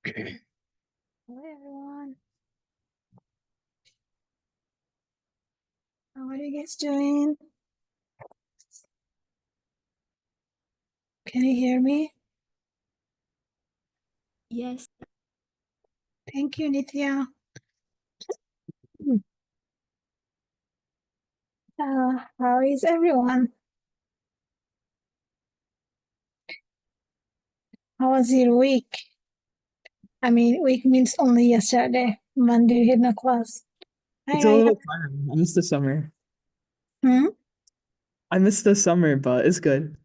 Hello everyone. How are you guys doing? Can you hear me? Yes. Thank you, Nitya. How is everyone? How was your week? I mean, week means only yesterday. Monday we had no class. It's a Hi. little fun. I miss the summer. Hmm? I miss the summer, but it's good.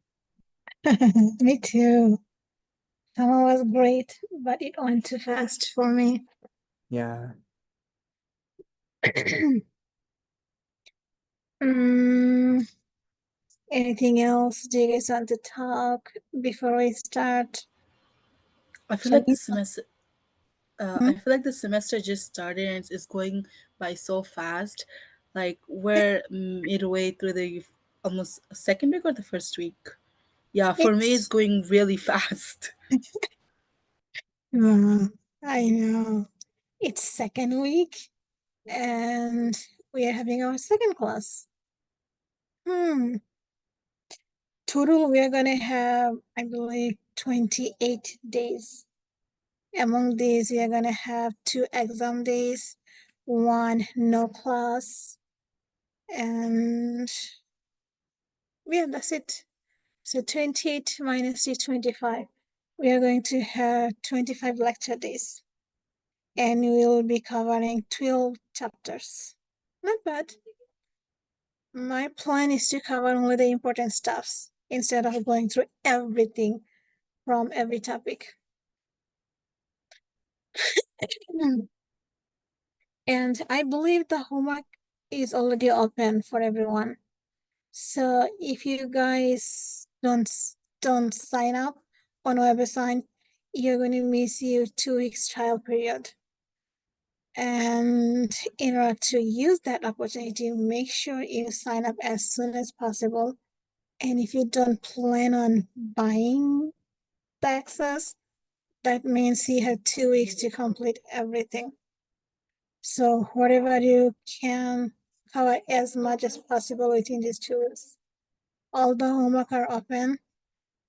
Me too. Summer was great, but it went too fast for me. Yeah. Mm, anything else? Do you guys want to talk before we start? I feel Shall like we? I feel like the semester just started and it's going by so fast. Like we're midway through the almost second week or the first week. Yeah, for me it's It's going really fast. I know. It's second week and we are having our second class. Total, we are going to have, I believe, 28 days. Among these, we are going to have 2 exam days, 1 no class, and yeah, that's it. So 28 minus 25. We are going to have 25 lecture days. And we will be covering 12 chapters. Not bad. My plan is to cover only the important stuffs instead of going through everything from every topic. And I believe the homework is already open for everyone. So if you guys don't sign up on website, you're going to miss your 2 weeks trial period. And in order to use that opportunity, make sure you sign up as soon as possible. And if you don't plan on buying the access, that means you have 2 weeks to complete everything. So whatever you can cover as much as possible within these 2 weeks. All the homework are open.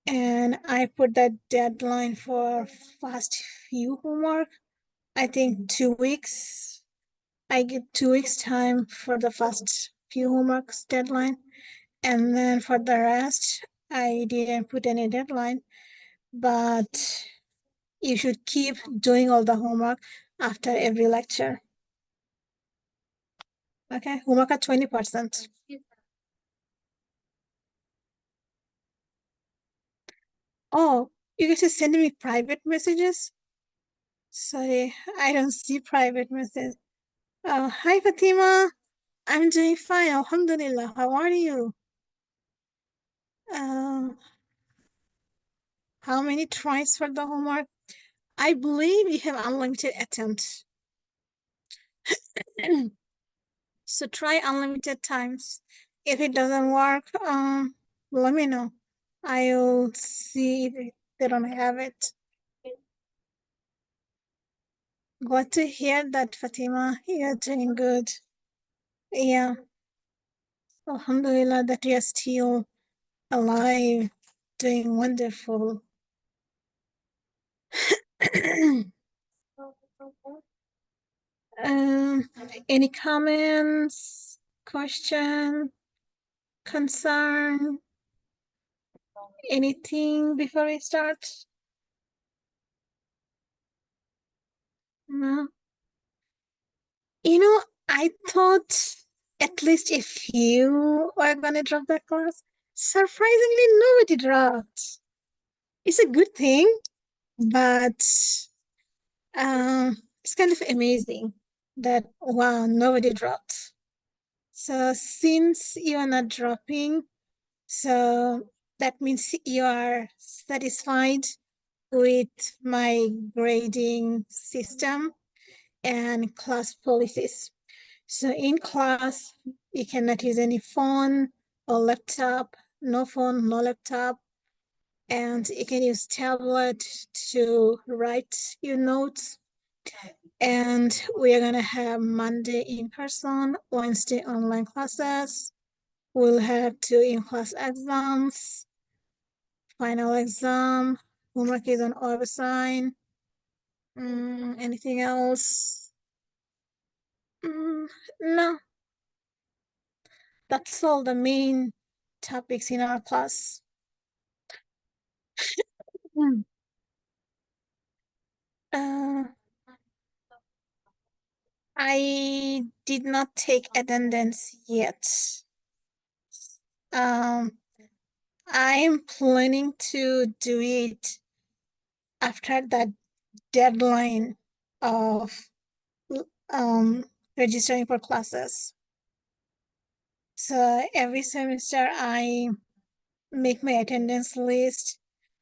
And I put that deadline for first few homework. I think 2 weeks. I get 2 weeks time for the first few homeworks deadline. And then for the rest, I didn't put any deadline, but you should keep doing all the homework after every lecture. Okay, homework at 20%. Oh, you guys are sending me private messages? Sorry, I don't see private messages. Oh, hi Fatima. I'm doing fine, Alhamdulillah. How are you? How many tries for the homework? I believe you have unlimited attempts. So try unlimited times. If it doesn't work, let me know. I'll see if they don't have it. Glad to hear that, Fatima. You're doing good. Yeah. Alhamdulillah that you're still alive, doing wonderful. Any comments, question, concern, anything before we start? No? I thought at least a few were gonna drop that class. Surprisingly, nobody dropped. It's a good thing, but it's kind of amazing that, wow, nobody dropped. So since you are not dropping, so that means you are satisfied with my grading system and class policies. So in class, you cannot use any phone or laptop, no phone, no laptop, and you can use tablet to write your notes. And we are gonna have Monday in person, Wednesday online classes. We'll have 2 in-class exams, final exam, homework is on oversign. Anything else? No, that's all the main topics in our class. Uh, I did not take attendance yet. I'm planning to do it after that deadline of registering for classes. So every semester I make my attendance list,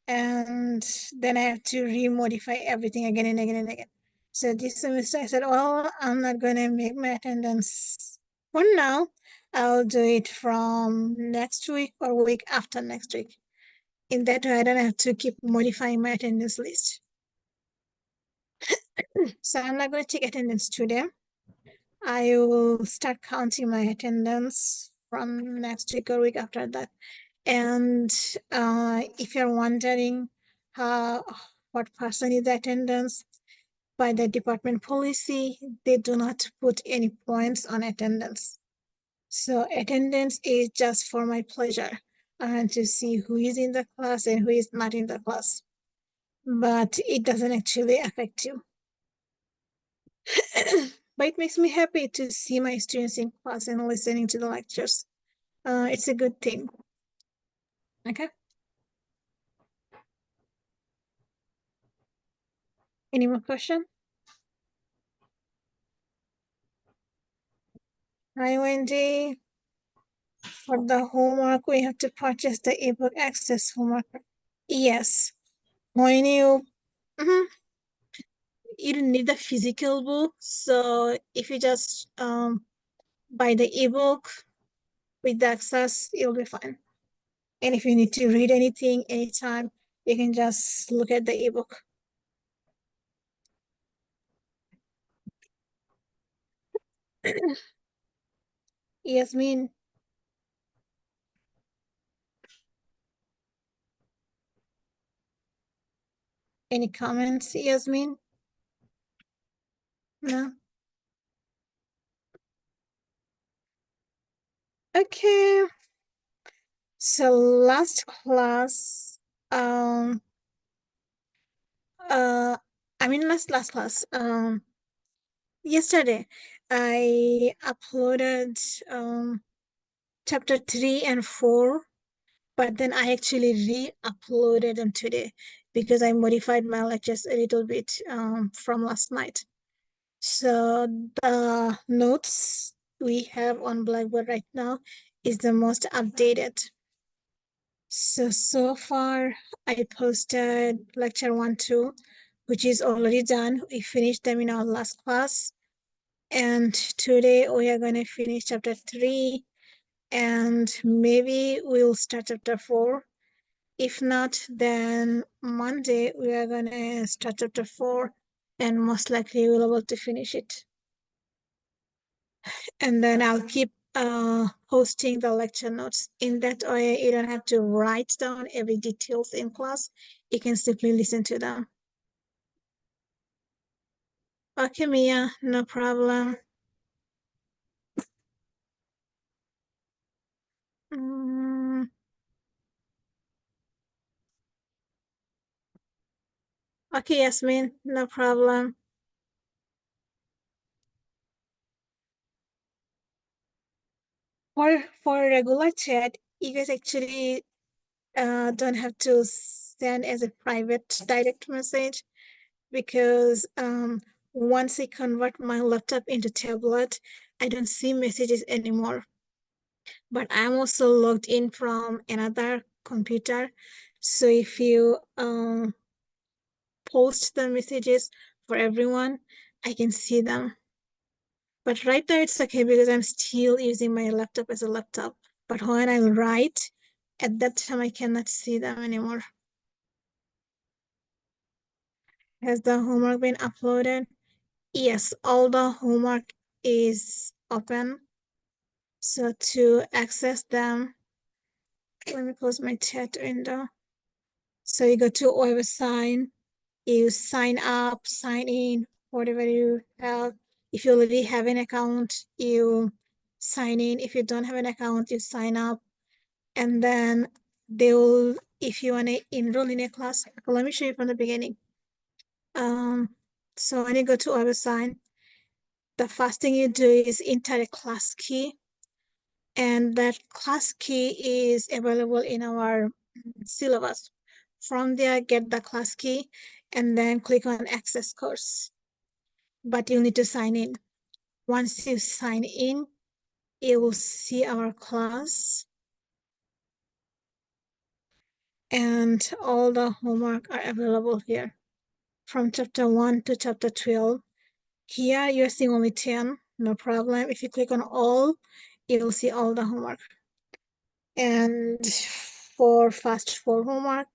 and then I have to re-modify everything again and again and again. So this semester I said, well, I'm not gonna make my attendance for now. I'll do it from next week or week after next week. In that way, I don't have to keep modifying my attendance list. So I'm not gonna take attendance today. I will start counting my attendance from next week or week after that. And if you're wondering what person is attendance, by the department policy, they do not put any points on attendance. So attendance is just for my pleasure. I want to see who is in the class and who is not in the class. But it doesn't actually affect you. But it makes me happy to see my students in class and listening to the lectures. It's a good thing. Okay. Any more question? Hi, Wendy. For the homework, we have to purchase the ebook access homework. Yes. When you don't need the physical book. So if you just buy the ebook with the access, you'll be fine. And if you need to read anything anytime, you can just look at the ebook. Yasmin, any comments, Yasmin? No? Okay. So last class, last class, yesterday, I uploaded chapter 3 and 4, but then I actually re-uploaded them today because I modified my lectures a little bit from last night. So the notes we have on Blackboard right now is the most updated. So far I posted lecture 1, 2, which is already done. We finished them in our last class. And today we are gonna finish chapter 3, and maybe we'll start chapter 4. If not, then Monday we are gonna start chapter 4, and most likely we'll be able to finish it. And then I'll keep posting the lecture notes. In that way, you don't have to write down every details in class. You can simply listen to them. Okay, Mia, no problem. Okay, Yasmin, no problem. For regular chat, you guys actually don't have to send as a private direct message, because once I convert my laptop into tablet, I don't see messages anymore. But I'm also logged in from another computer. So if you post the messages for everyone, I can see them. But right now it's okay because I'm still using my laptop as a laptop. But when I write, at that time I cannot see them anymore. Has the homework been uploaded? Yes, all the homework is open. So to access them, let me close my chat window. So you go to website, you sign up, sign in, whatever you have. If you already have an account, you sign in. If you don't have an account, you sign up. And then they will, if you want to enroll in a class, let me show you from the beginning. So when you go to our website, the first thing you do is enter a class key, and that class key is available in our syllabus. From there, get the class key and then click on access course. But you need to sign in. Once you sign in, you will see our class and all the homework are available here from chapter 1 to chapter 12. Here you're seeing only 10, no problem. If you click on all, you'll see all the homework. And for fast 4 homework,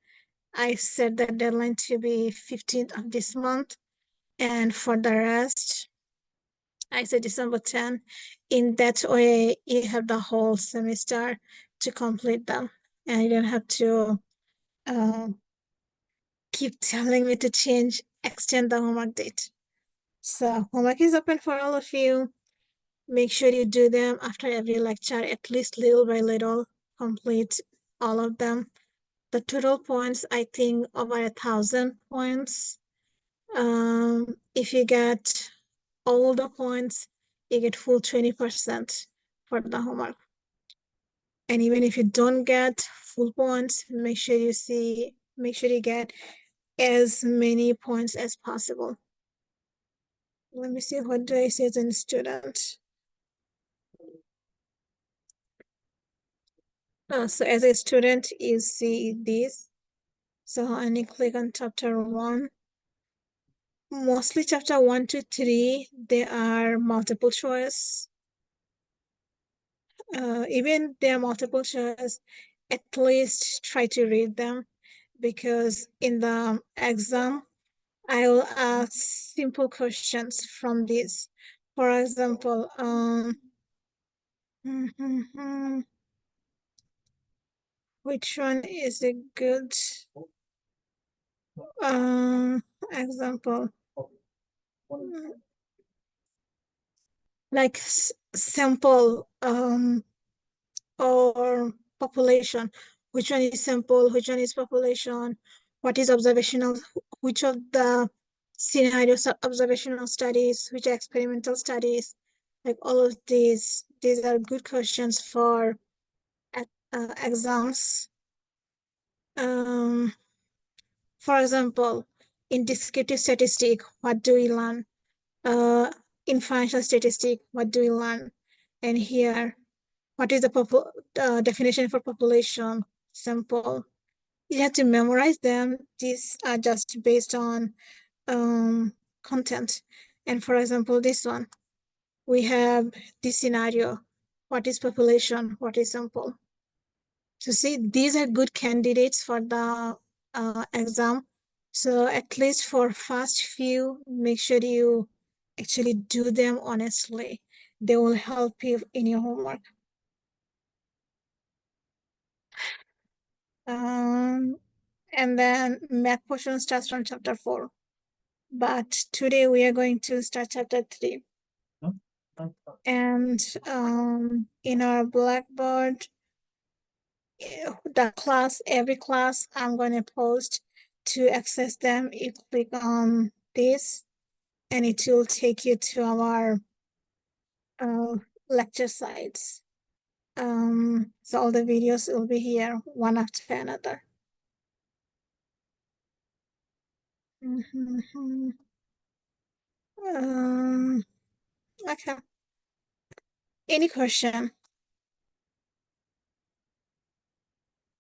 I set the deadline to be 15th of this month. And for the rest, I said December 10. In that way, you have the whole semester to complete them. And you don't have to keep telling me to extend the homework date. So homework is open for all of you. Make sure you do them after every lecture, at least little by little, complete all of them. The total points, I think, over 1,000 points. If you get all the points, you get full 20% for the homework. And even if you don't get full points, make sure you get as many points as possible. Let me see, what do I see as a student? So as a student, you see this. So I need to click on chapter 1. Mostly chapter 1 to 3, they are multiple choice. Even they are multiple choice, at least try to read them, because in the exam, I will ask simple questions from this. For example, which one is a good example? Like sample or population. Which one is sample? Which one is population? What is observational? Which of the scenarios are observational studies? Which are experimental studies? Like all of these are good questions for exams. For example, in descriptive statistic, what do we learn? In financial statistic, what do we learn? And here, what is the definition for population? Sample. You have to memorize them. These are just based on content. And for example, this one, we have this scenario. What is population? What is sample? So see, these are good candidates for the exam. So at least for first few, make sure you actually do them honestly. They will help you in your homework. And then math portion starts from chapter 4. But today we are going to start chapter 3. And in our Blackboard, every class I'm going to post. To access them, you click on this and it will take you to our lecture sites. So all the videos will be here one after another. Okay. Any question?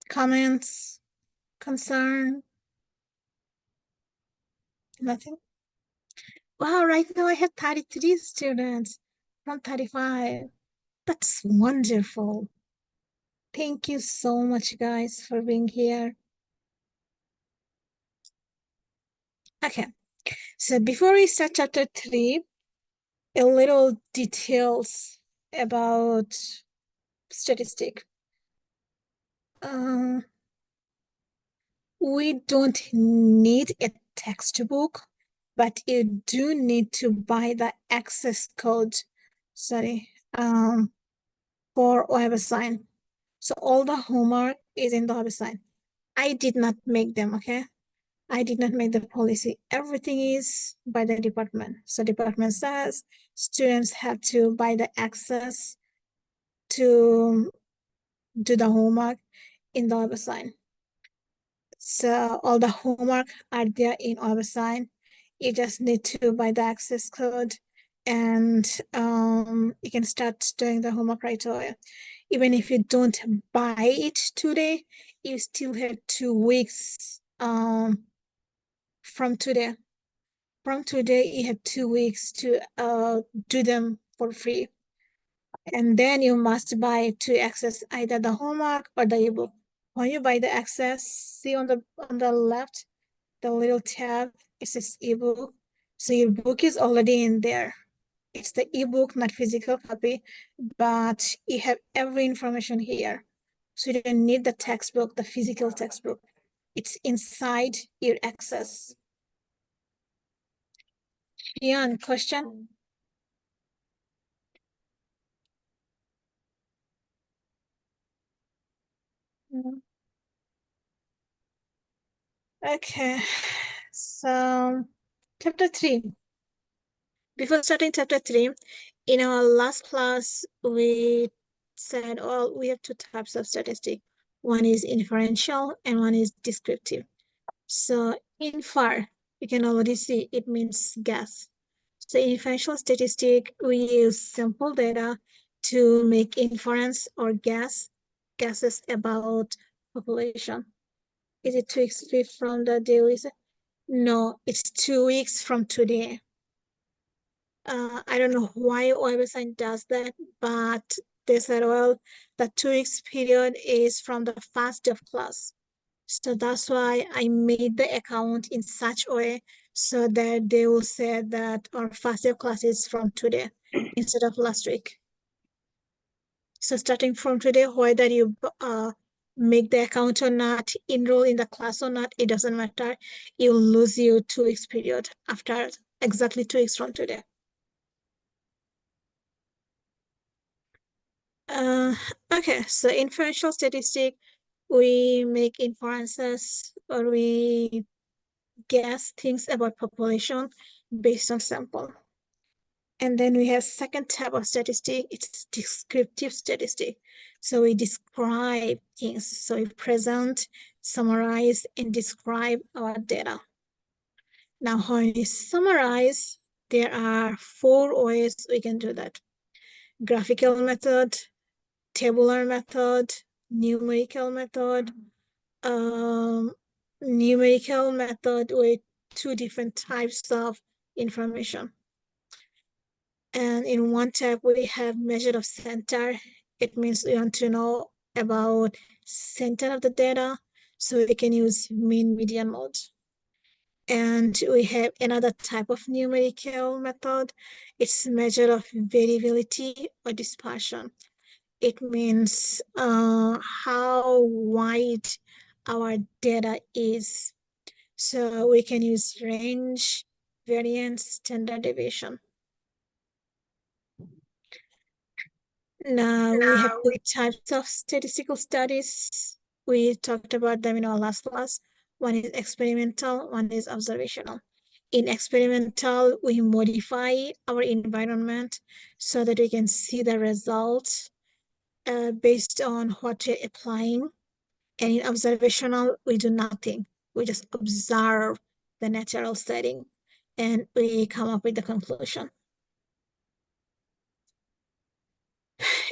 Comments? Concern? Nothing? Wow, right now I have 33 students from 35. That's wonderful. Thank you so much, guys, for being here. Okay, So before we start chapter 3, a little details about statistic. We don't need a textbook, but you do need to buy the access code, for website. So all the homework is in the website. I did not make them, okay? I did not make the policy. Everything is by the department. So department says students have to buy the access to do the homework in the website. So all the homework are there in our website. You just need to buy the access code and you can start doing the homework right away. Even if you don't buy it today, you still have 2 weeks from today. From today, you have 2 weeks to do them for free. And then you must buy to access either the homework or the ebook. When you buy the access, see on the left, the little tab, it says ebook. So your book is already in there. It's the ebook, not physical copy, but you have every information here. So you don't need the textbook, the physical textbook. It's inside your access. Ian, question? Okay, so chapter 3. Before starting chapter 3, in our last class, we said, oh, we have 2 types of statistic. One is inferential and one is descriptive. So infer, you can already see it means guess. So inferential statistic, we use simple data to make inference or guesses about population. Is it 2 weeks from the day we said? No, it's 2 weeks from today. I don't know why website does that, but they said, well, the 2 weeks period is from the first day of class. So that's why I made the account in such a way so that they will say that our first day of class is from today instead of last week. So starting from today, whether you make the account or not, enroll in the class or not, it doesn't matter. You'll lose your 2 weeks period after exactly 2 weeks from today. Okay, so inferential statistic, we make inferences or we guess things about population based on sample. And then we have second type of statistic, it's descriptive statistic. So we describe things. So we present, summarize, and describe our data. Now, when we summarize, there are 4 ways we can do that. Graphical method, tabular method, numerical method, numerical method with 2 different types of information. And in one tab, we have measure of center. It means we want to know about center of the data, so we can use mean median mode. And we have another type of numerical method. It's measure of variability or dispersion. It means how wide our data is. So we can use range, variance, standard deviation. Now we have 2 types of statistical studies. We talked about them in our last class. One is experimental, one is observational. In experimental, we modify our environment so that we can see the results based on what we're applying. And in observational, we do nothing. We just observe the natural setting and we come up with the conclusion.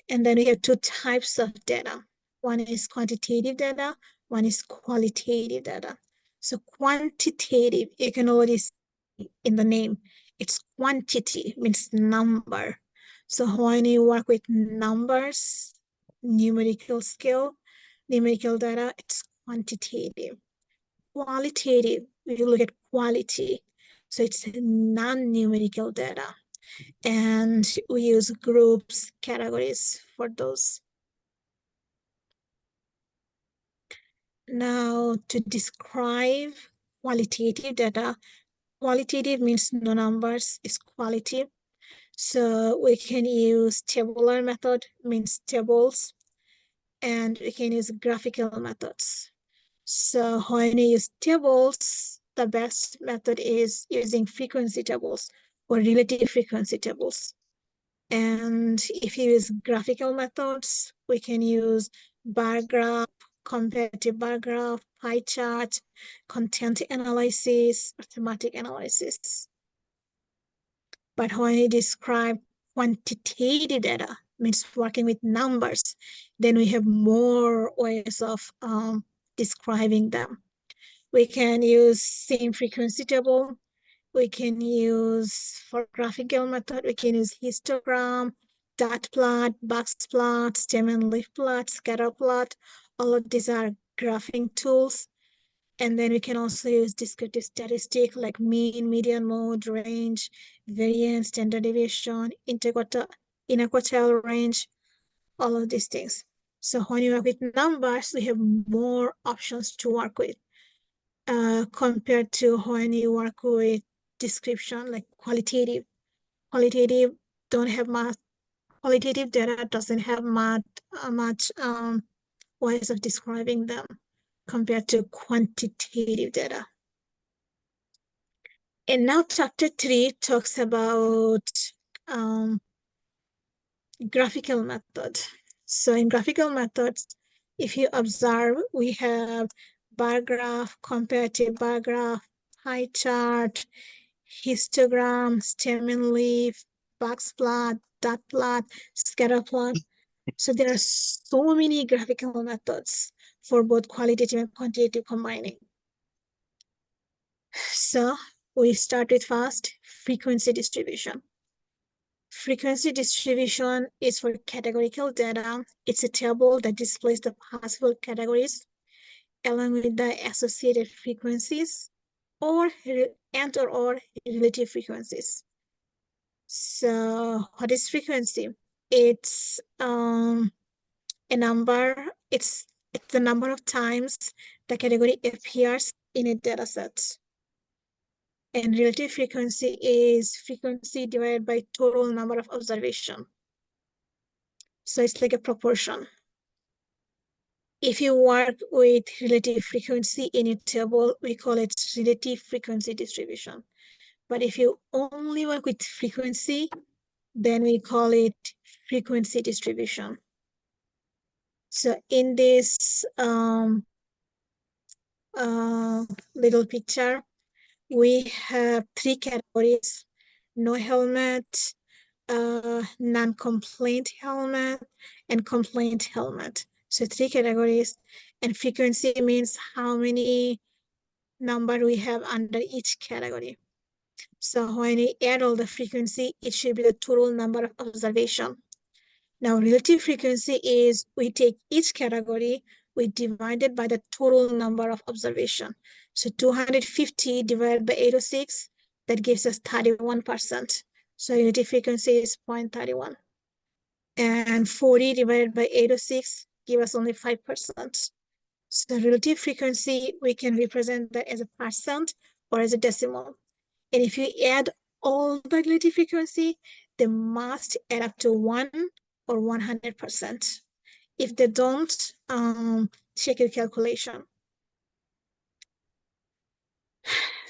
And then we have 2 types of data. One is quantitative data, one is qualitative data. So quantitative, you can already see in the name, it's quantity, means number. So when you work with numbers, numerical skill, numerical data, it's quantitative. Qualitative, you look at quality. So it's non-numerical data. And we use groups, categories for those. Now, to describe qualitative data, qualitative means no numbers, is quality. So we can use tabular method, means tables, and we can use graphical methods. So when you use tables, the best method is using frequency tables or relative frequency tables. And if you use graphical methods, we can use bar graph, comparative bar graph, pie chart, content analysis, or thematic analysis. But when you describe quantitative data, means working with numbers, then we have more ways of describing them. We can use same frequency table. We can use, for graphical method, we can use histogram, dot plot, box plot, stem and leaf plot, scatter plot. All of these are graphing tools. And then we can also use descriptive statistic like mean, median, mode, range, variance, standard deviation, interquartile range, all of these things. So when you work with numbers, we have more options to work with compared to when you work with description, like qualitative. Qualitative don't have much, qualitative data doesn't have much ways of describing them compared to quantitative data. And now chapter 3 talks about graphical method. So in graphical methods, if you observe, we have bar graph, comparative bar graph, pie chart, histogram, stem and leaf, box plot, dot plot, scatter plot. So there are so many graphical methods for both qualitative and quantitative combining. So we start with first frequency distribution. Frequency distribution is for categorical data. It's a table that displays the possible categories along with the associated frequencies or relative frequencies. So what is frequency? It's a number, it's the number of times the category appears in a data set. And relative frequency is frequency divided by total number of observation. So it's like a proportion. If you work with relative frequency in a table, we call it relative frequency distribution. But if you only work with frequency, then we call it frequency distribution. So in this little picture, we have 3 categories: no helmet, non-complaint helmet, and complaint helmet. So 3 categories, and frequency means how many number we have under each category. So when we add all the frequency, it should be the total number of observation. Now, relative frequency is we take each category, we divide it by the total number of observation. So 250 divided by 806, that gives us 31%. So relative frequency is 0.31. And 40 divided by 806 give us only 5%. So relative frequency, we can represent that as a percent or as a decimal. And if you add all the relative frequency, they must add up to 1 or 100%. If they don't, check your calculation.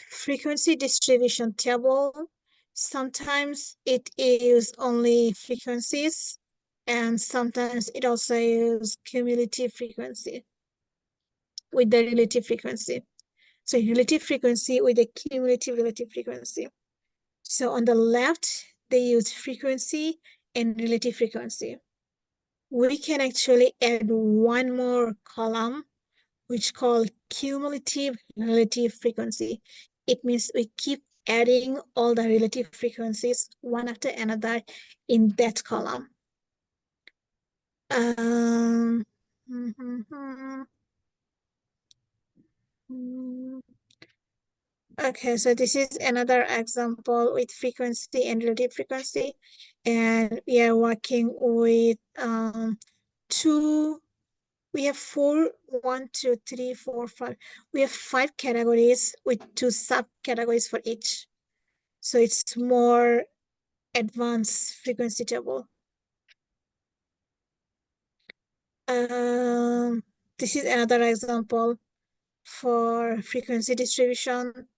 Frequency distribution table, sometimes it is only frequencies, and sometimes it also uses cumulative frequency with the relative frequency. So relative frequency with the cumulative relative frequency. So on the left, they use frequency and relative frequency. We can actually add one more column, which called cumulative relative frequency. It means we keep adding all the relative frequencies one after another in that column. Okay, so this is another example with frequency and relative frequency. And we are working with we have one, two, three, four, five. We have 5 categories with 2 subcategories for each. So it's more advanced frequency table. This is another example for frequency distribution,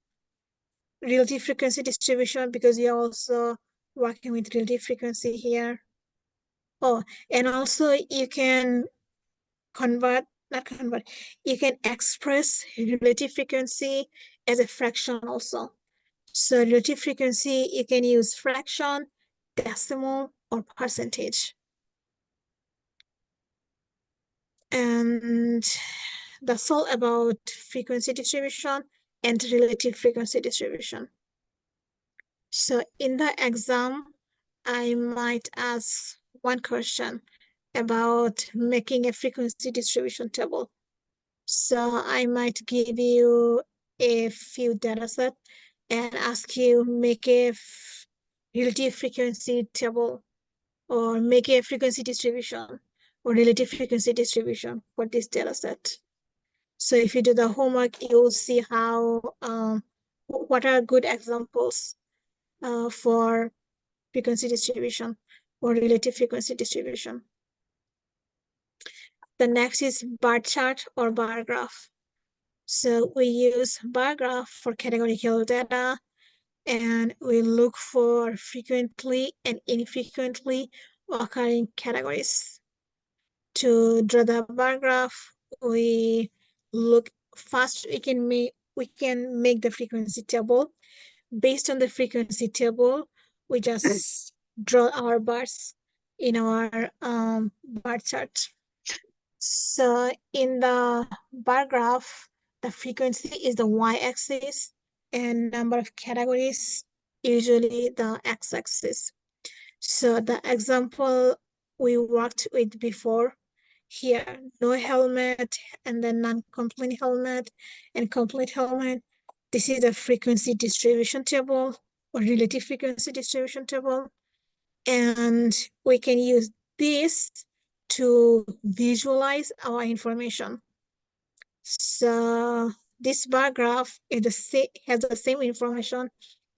relative frequency distribution, because we are also working with relative frequency here. Oh, and also you can you can express relative frequency as a fraction also. So relative frequency, you can use fraction, decimal, or percentage. And that's all about frequency distribution and relative frequency distribution. So in the exam, I might ask one question about making a frequency distribution table. So I might give you a few data set and ask you make a relative frequency table or make a frequency distribution or relative frequency distribution for this data set. So if you do the homework, you'll see how what are good examples for frequency distribution or relative frequency distribution. The next is bar chart or bar graph. So we use bar graph for categorical data, and we look for frequently and infrequently occurring categories. To draw the bar graph, we look first. We can make the frequency table. Based on the frequency table, we just draw our bars in our bar chart. So in the bar graph, the frequency is the y-axis and number of categories, usually the x-axis. So the example we worked with before here, no helmet and then non-complete helmet and complete helmet. This is the frequency distribution table or relative frequency distribution table. And we can use this to visualize our information. So this bar graph has the same information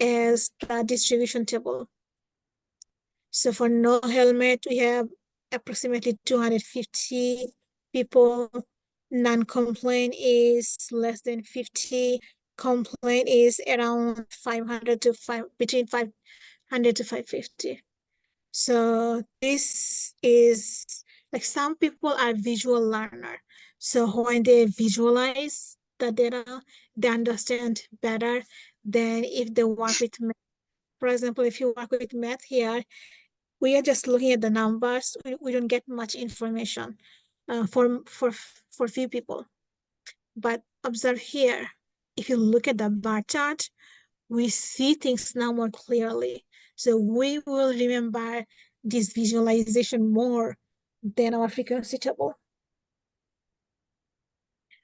as the distribution table. So for no helmet, we have approximately 250 people. Non-complaint is less than 50. Complaint is around 500 to between 500 to 550. So this is like some people are visual learner. So when they visualize the data, they understand better than if they work with math. For example, if you work with math here, we are just looking at the numbers. We don't get much information for few people. But observe here, if you look at the bar chart, we see things now more clearly. So we will remember this visualization more than our frequency table.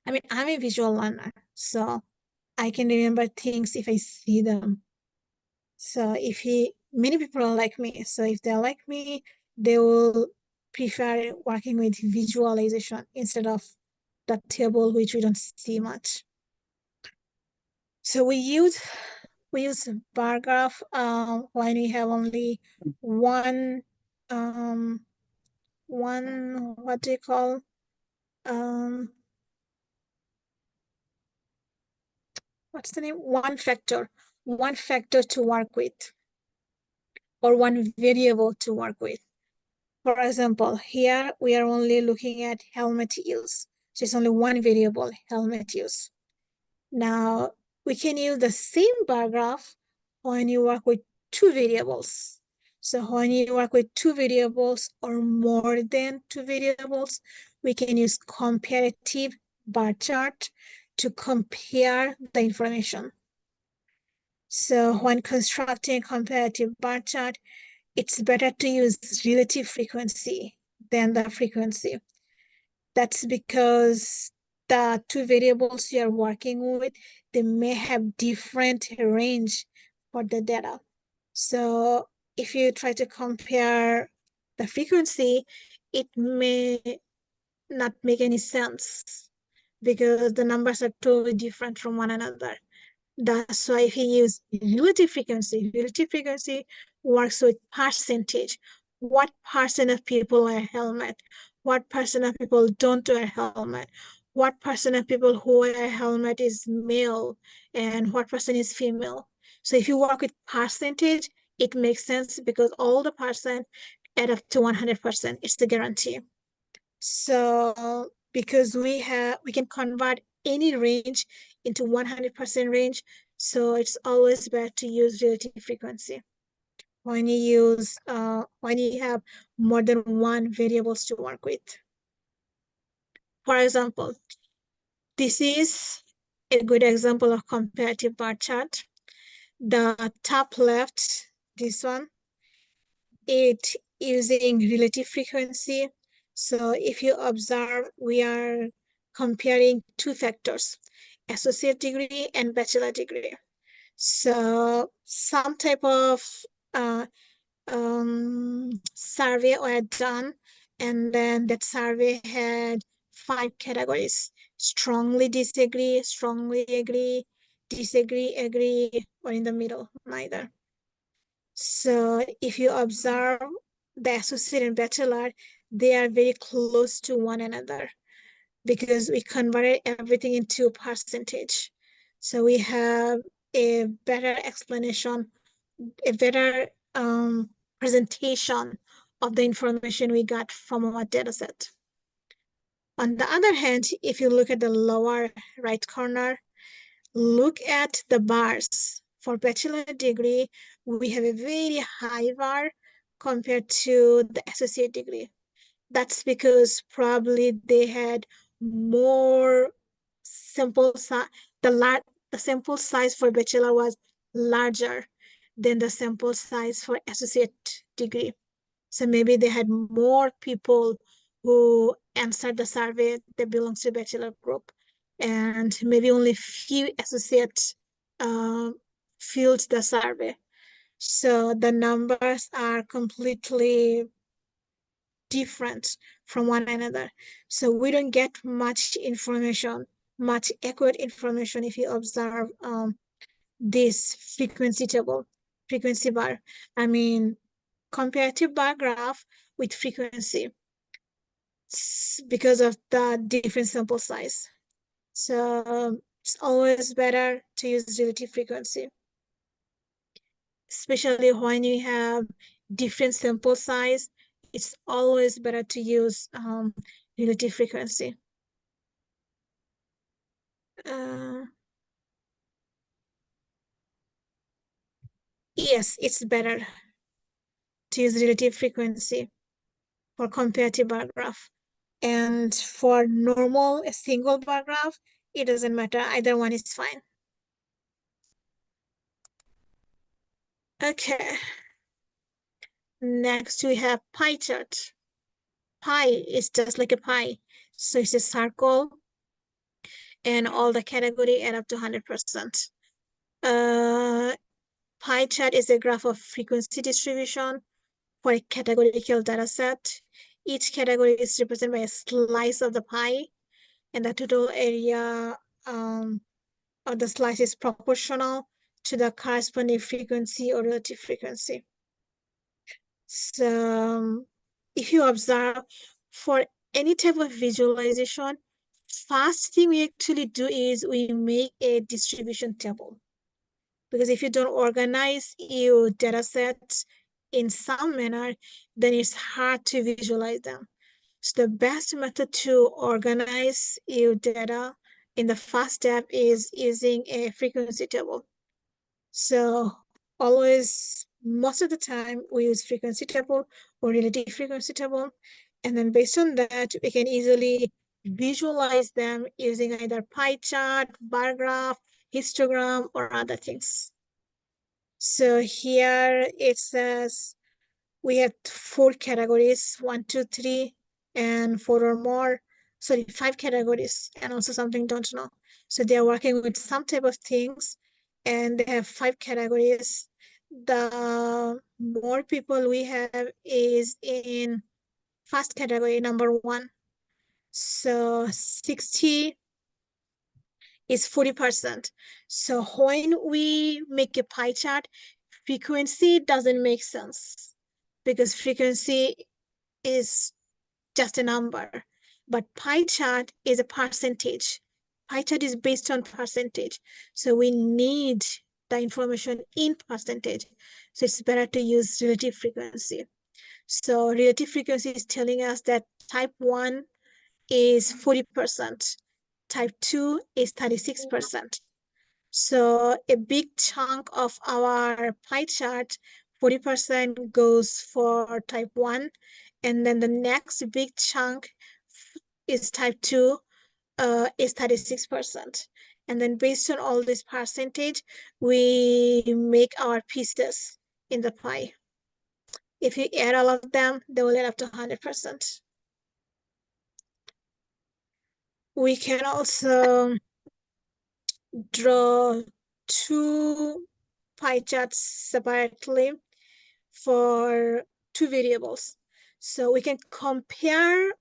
I mean, I'm a visual learner, so I can remember things if I see them. So many people are like me. So if they're like me, they will prefer working with visualization instead of the table, which we don't see much. So we use bar graph when we have only one what do you call what's the name? One factor to work with, or one variable to work with. For example, here we are only looking at helmet use. So it's only one variable, helmet use. Now, we can use the same bar graph when you work with 2 variables. So when you work with 2 variables or more than 2 variables, we can use comparative bar chart to compare the information. So when constructing a comparative bar chart, it's better to use relative frequency than the frequency. That's because the two variables you are working with, they may have different range for the data. So if you try to compare the frequency, it may not make any sense because the numbers are totally different from one another. That's why if you use relative frequency works with percentage. What percent of people wear helmet? What percent of people don't wear helmet? What percent of people who wear helmet is male and what percent is female? So if you work with percentage, it makes sense because all the percent add up to 100%. It's the guarantee. So because we can convert any range into 100% range, so it's always better to use relative frequency when you have more than one variables to work with. For example, this is a good example of comparative bar chart. The top left, this one, it using relative frequency. So if you observe, we are comparing two factors, associate degree and bachelor degree. So some type of uh, survey were done, and then that survey had 5 categories: strongly disagree, strongly agree, disagree, agree, or in the middle, neither. So if you observe the associate and bachelor, they are very close to one another because we converted everything into percentage. So we have a better explanation, a better presentation of the information we got from our data set. On the other hand, if you look at the lower right corner, look at the bars. For bachelor degree, we have a very high bar compared to the associate degree. That's because probably they had more sample size. The sample size for bachelor was larger than the sample size for associate degree. So maybe they had more people who answered the survey that belongs to bachelor group, and maybe only few associates filled the survey. So the numbers are completely different from one another. So we don't get much information, much accurate information if you observe this frequency table, frequency bar. I mean, comparative bar graph with frequency because of the different sample size. So it's always better to use relative frequency, especially when you have different sample size. It's always better to use relative frequency. Yes, it's better to use relative frequency for comparative bar graph. And for normal, a single bar graph, it doesn't matter. Either one is fine. Okay. Next, we have pie chart. Pie is just like a pie. So it's a circle and all the category add up to 100%. Pie chart is a graph of frequency distribution for a categorical data set. Each category is represented by a slice of the pie, and the total area of the slice is proportional to the corresponding frequency or relative frequency. So if you observe, for any type of visualization, first thing we actually do is we make a distribution table. Because if you don't organize your data sets in some manner, then it's hard to visualize them. So the best method to organize your data in the first step is using a frequency table. So always, most of the time, we use frequency table or relative frequency table. And then based on that, we can easily visualize them using either pie chart, bar graph, histogram, or other things. So here it says we have 4 categories, 1, 2, 3, and 4 or more. sorry, 5 categories, and also something don't know. So they're working with some type of things, and they have 5 categories. The more people we have is in first category, number 1. So 60 is 40%. So when we make a pie chart, frequency doesn't make sense because frequency is just a number, but pie chart is a percentage. Pie chart is based on percentage. So we need the information in percentage. So it's better to use relative frequency. So relative frequency is telling us that type 1 is 40%, type 2 is 36%. So a big chunk of our pie chart, 40% goes for type 1, and then the next big chunk is type 2, is 36%. And then based on all this percentage, we make our pieces in the pie. If you add all of them, they will add up to 100%. We can also draw 2 pie charts separately for 2 variables. So we can compare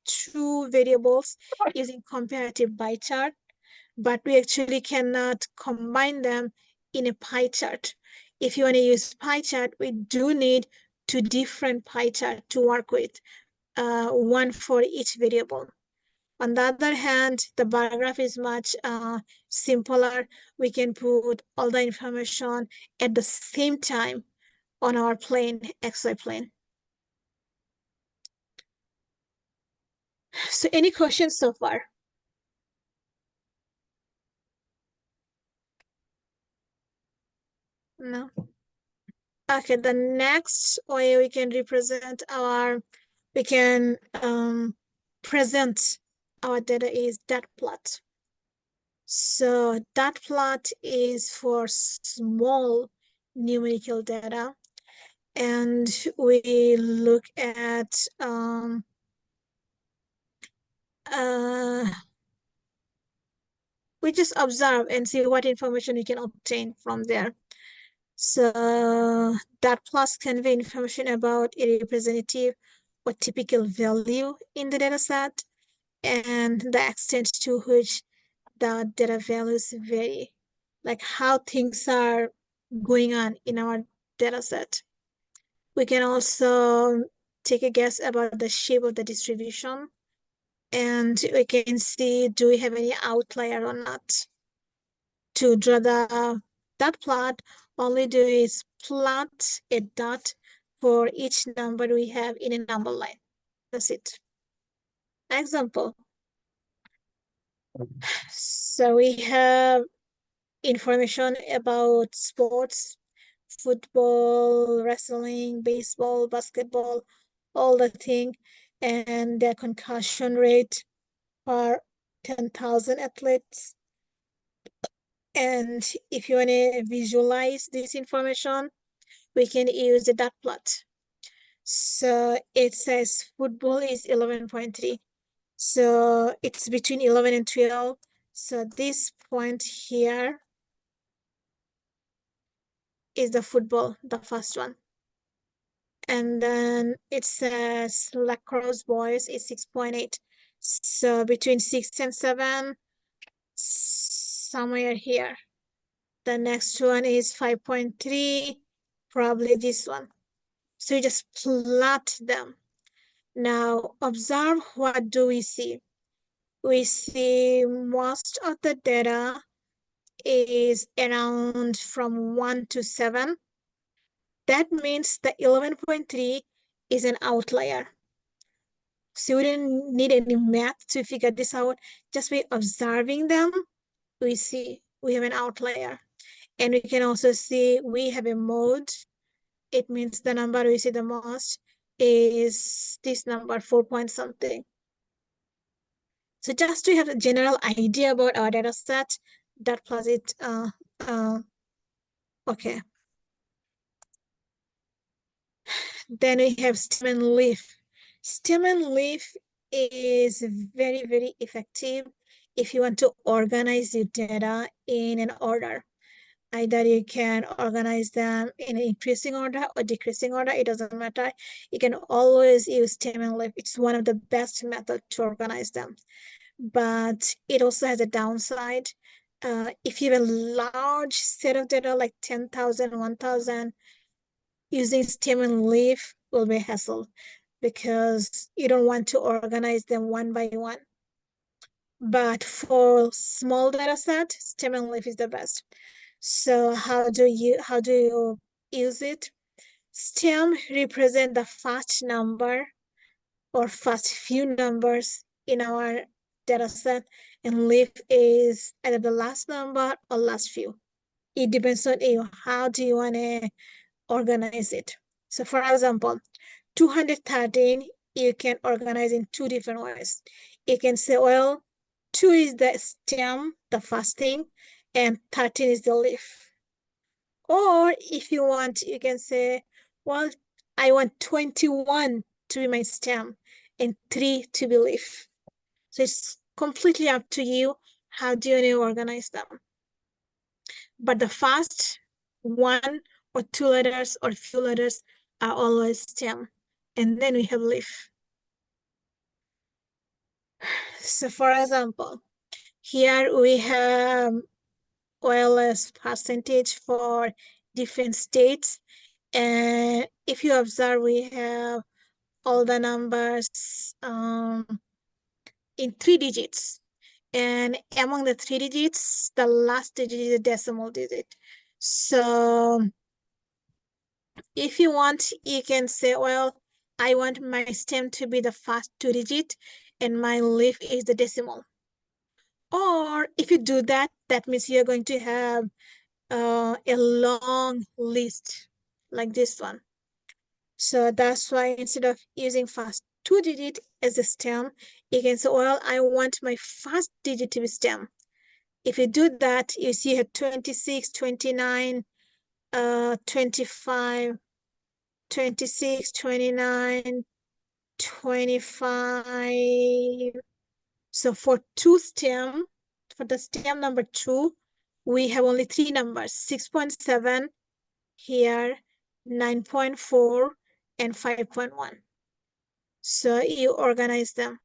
2 variables using comparative pie chart, but we actually cannot combine them in a pie chart. If you want to use pie chart, we do need 2 different pie chart to work with, one for each variable. On the other hand, the bar graph is much simpler. We can put all the information at the same time on our plane, XY plane. So any questions so far? No? Okay, the next way we can represent we can present our data is dot plot. So dot plot is for small numerical data, and we look at we just observe and see what information we can obtain from there. So dot plots convey information about a representative or typical value in the data set and the extent to which the data values vary, like how things are going on in our data set. We can also take a guess about the shape of the distribution, and we can see, do we have any outlier or not? To draw the dot plot, all we do is plot a dot for each number we have in a number line. That's it. Example. So we have information about sports, football, wrestling, baseball, basketball, all the thing, and their concussion rate per 10,000 athletes. And if you want to visualize this information, we can use the dot plot. So it says football is 11.3. So it's between 11 and 12. So this point here is the football, the first one. And then it says lacrosse boys is 6.8. So between 6 and 7, somewhere here. The next one is 5.3, probably this one. So you just plot them. Now observe, what do we see? We see most of the data is around from 1 to 7. That means the 11.3 is an outlier. So we didn't need any math to figure this out. Just by observing them, we see we have an outlier. And we can also see we have a mode. It means the number we see the most is this number, 4 point something. So just to have a general idea about our data set, dot plot it, okay. Then we have stem and leaf. Stem and leaf is very, very effective if you want to organize your data in an order. Either you can organize them in an increasing order or decreasing order, it doesn't matter. You can always use stem and leaf. It's one of the best methods to organize them. But it also has a downside. If you have a large set of data, like 10,000, 1,000, using stem and leaf will be a hassle because you don't want to organize them one by one. But for small data set, stem and leaf is the best. So how do you use it? Stem represent the first number or first few numbers in our data set, and leaf is either the last number or last few. It depends on you. How do you want to organize it? So for example, 213, you can organize in two different ways. You can say, well, 2 is the stem, the first thing, and 13 is the leaf. Or if you want, you can say, well, I want 21 to be my stem and 3 to be leaf. So it's completely up to you. How do you organize them? But the first one or two letters or few letters are always stem. And then we have leaf. So for example, here we have OLS percentage for different states. And if you observe, we have all the numbers in 3 digits. And among the 3 digits, the last digit is a decimal digit. So if you want, you can say, well, I want my stem to be the first 2 digit and my leaf is the decimal. Or if you do that, that means you're going to have a long list like this one. So that's why instead of using first 2 digit as a stem, you can say, well, I want my first digit to be stem. If you do that, you see here 26, 29, 25, 26, 29, 25. So for the stem number 2, we have only 3 numbers, 6.7 here, 9.4, and 5.1. So you organize them.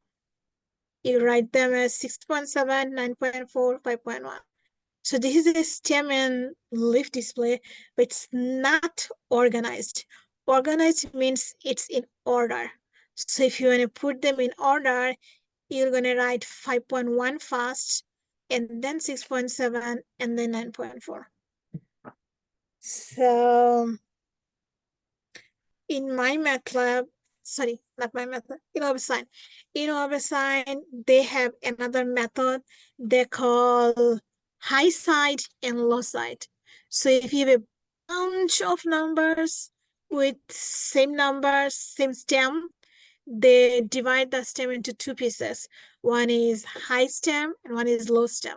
You write them as 6.7, 9.4, 5.1. So this is a stem and leaf display, but it's not organized. Organized means it's in order. So if you want to put them in order, you're going to write 5.1 first, and then 6.7, and then 9.4. So in my MATLAB, sorry, not my method, in OrbSign, they have another method they call high side and low side. So if you have a bunch of numbers with same numbers, same stem, they divide the stem into 2 pieces. One is high stem and one is low stem.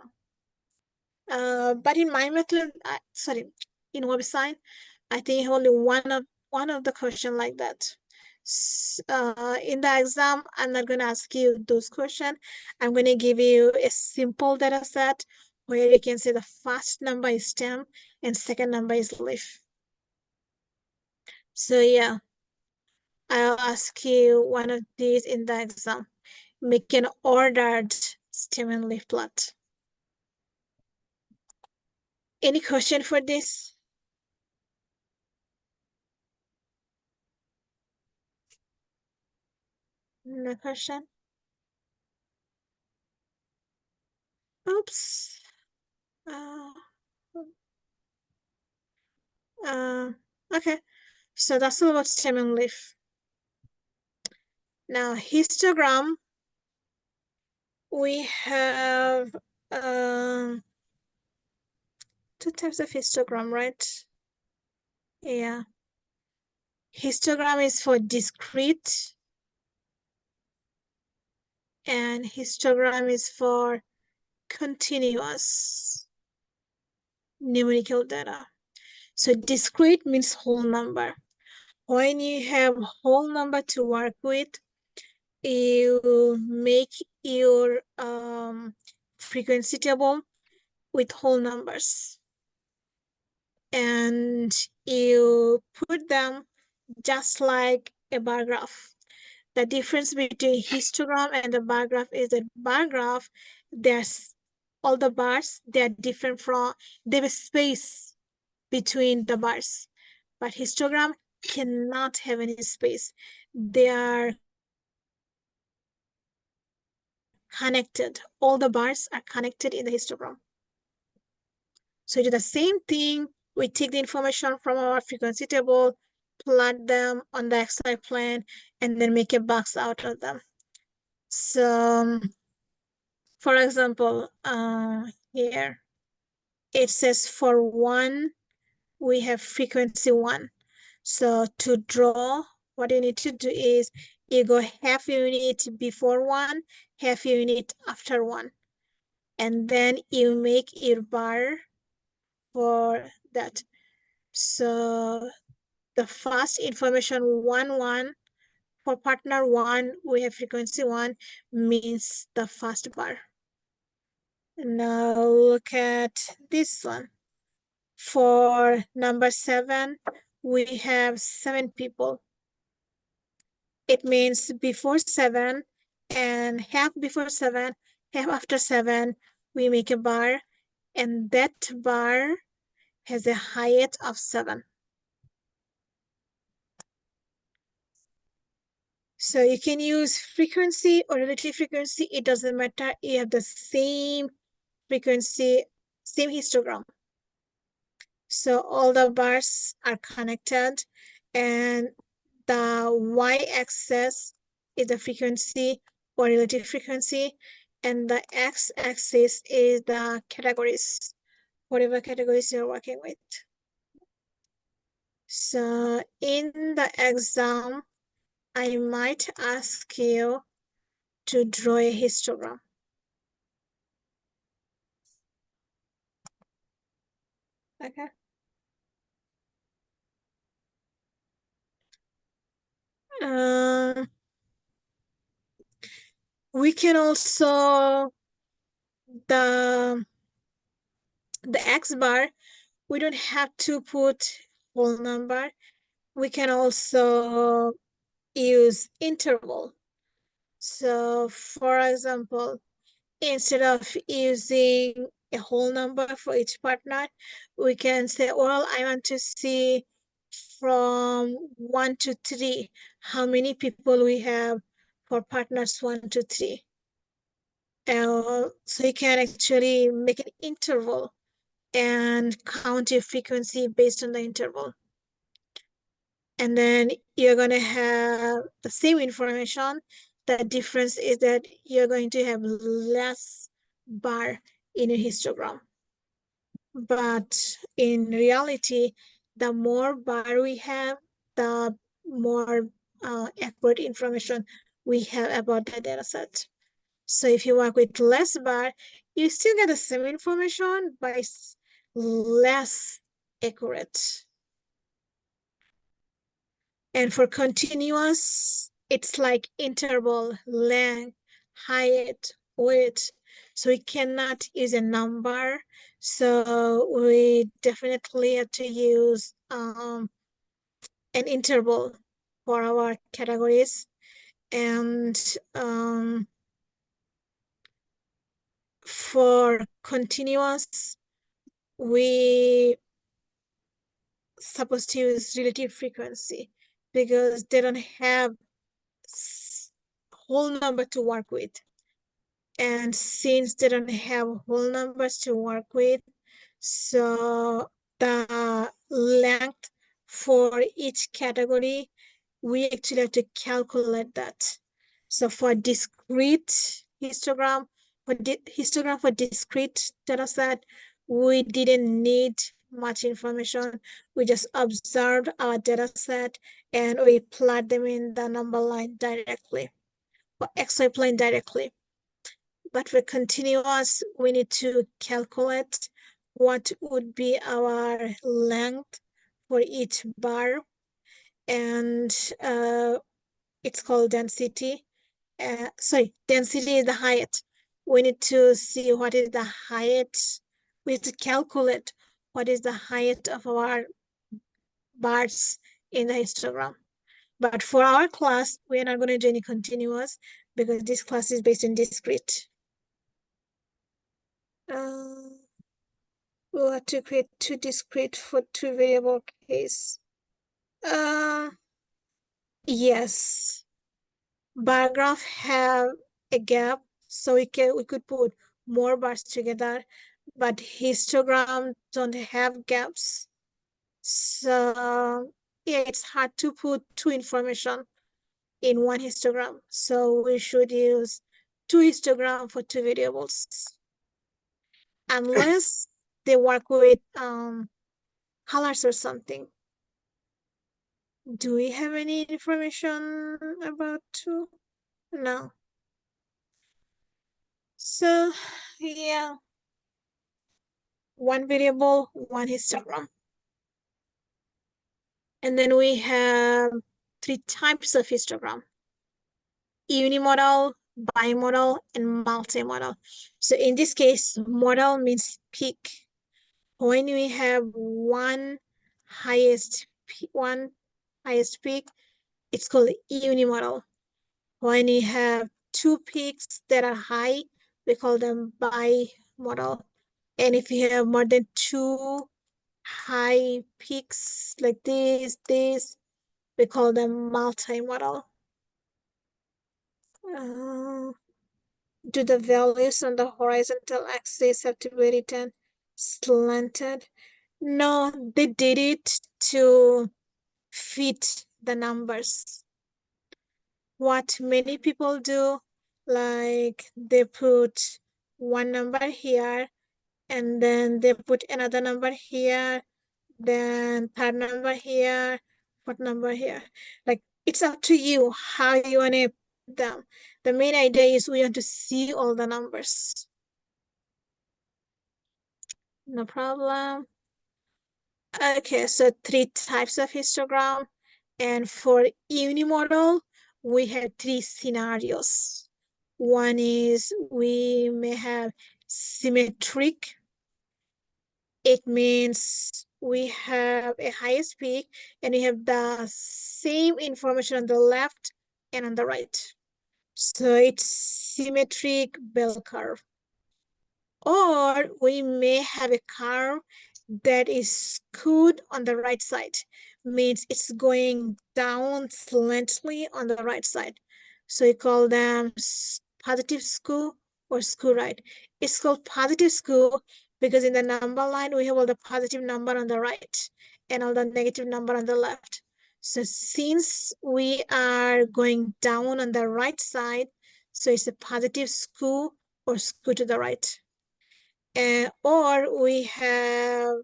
But in my method, in website, I think only one of the question like that. In the exam, I'm not going to ask you those questions. I'm going to give you a simple data set where you can say the first number is stem and second number is leaf. So yeah, I'll ask you one of these in the exam. Make an ordered stem and leaf plot. Any question for this? No question? Oops. Okay, so that's all about stem and leaf. Now, histogram, we have 2 types of histogram, right? Yeah. Histogram is for discrete, and histogram is for continuous numerical data. So discrete means whole number. When you have whole number to work with, you make your frequency table with whole numbers, and you put them just like a bar graph. The difference between histogram and the bar graph is that bar graph, there's all the bars, they're different from, they have a space between the bars. But histogram cannot have any space. They are connected. All the bars are connected in the histogram. So we do the same thing. We take the information from our frequency table, plot them on the XY plane, and then make a box out of them. So, for example, here it says for 1, we have frequency 1. So to draw, what you need to do is you go half unit before 1, half unit after 1. And then you make your bar for that. So the first information 1, 1, for partner 1, we have frequency 1, means the first bar. Now look at this one. For number 7, we have 7 people. It means before 7 and half before 7, half after 7, we make a bar, and that bar has a height of 7. So you can use frequency or relative frequency. It doesn't matter. You have the same frequency, same histogram. So all the bars are connected, and the y-axis is the frequency or relative frequency, and the x-axis is the categories, whatever categories you're working with. So in the exam, I might ask you to draw a histogram. Okay. We can also, the X bar, we don't have to put whole number. We can also use interval. So for example, instead of using a whole number for each partner, we can say, well, I want to see from 1 to 3, how many people we have for partners 1 to 3. So you can actually make an interval and count your frequency based on the interval. And then you're going to have the same information. The difference is that you're going to have less bar in your histogram. But in reality, the more bar we have, the more accurate information we have about the data set. So if you work with less bar, you still get the same information, but it's less accurate. And for continuous, it's like interval, length, height, width. So we cannot use a number. So we definitely have to use an interval for our categories. And for continuous, we supposed to use relative frequency because they don't have whole number to work with. And since they don't have whole numbers to work with, so the length for each category, we actually have to calculate that. So for discrete histogram, for discrete data set, we didn't need much information. We just observed our data set and we plot them in the number line directly, or XY plane directly. But for continuous, we need to calculate what would be our length for each bar, and it's called density. sorry, density is the height. We need to see what is the height. We have to calculate what is the height of our bars in the histogram. But for our class, we are not going to do any continuous because this class is based on discrete. We'll have to create two discrete for two variable case. Yes. Bar graph have a gap, so we could put more bars together, but histogram don't have gaps. So yeah, it's hard to put two information in one histogram. So we should use two histogram for two variables. Unless they work with colors or something. Do we have any information about two? No. So yeah, one variable, one histogram. And then we have three types of histogram: unimodal, bimodal, and multimodal. So in this case, modal means peak. When we have one highest peak, it's called unimodal. When you have two peaks that are high, we call them bimodal. And if you have more than two high peaks like this, we call them multimodal. Do the values on the horizontal axis have to be written slanted? No, they did it to fit the numbers. What many people do, like they put one number here and then they put another number here, then third number here, fourth number here. Like it's up to you how you want to put them. The main idea is we want to see all the numbers. No problem. Okay, so three types of histogram. And for unimodal, we have three scenarios. One is we may have symmetric. It means we have a highest peak and we have the same information on the left and on the right. So it's symmetric bell curve. Or we may have a curve that is skewed on the right side, means it's going down slightly on the right side. So we call them positive skew or skew right. It's called positive skew because in the number line, we have all the positive number on the right and all the negative number on the left. So since we are going down on the right side, so it's a positive skew or skew to the right. Or we have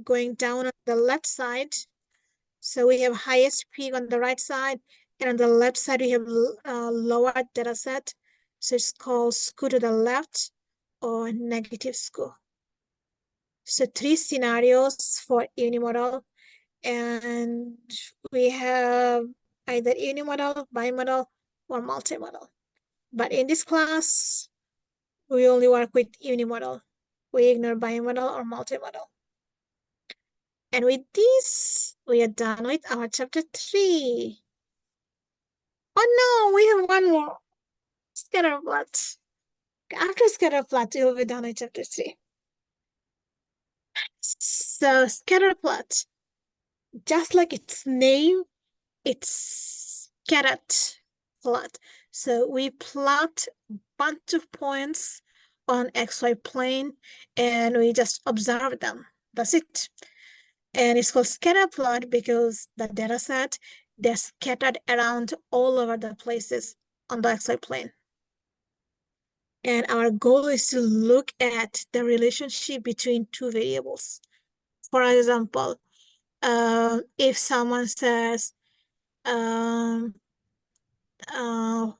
going down on the left side. So we have highest peak on the right side, and on the left side we have lower data set. So it's called skew to the left or negative skew. So three scenarios for unimodal, and we have either unimodal, bimodal, or multimodal. But in this class, we only work with unimodal. We ignore bimodal or multimodal. And with this, we are done with our chapter 3. Oh no, we have one more. Scatter plot. After scatter plot, we'll be done with chapter 3. So scatter plot, just like its name, it's scattered plot. So we plot a bunch of points on XY plane and we just observe them. That's it. And it's called scatter plot because the data set, they're scattered around all over the places on the XY plane. And our goal is to look at the relationship between two variables. For example, if someone says,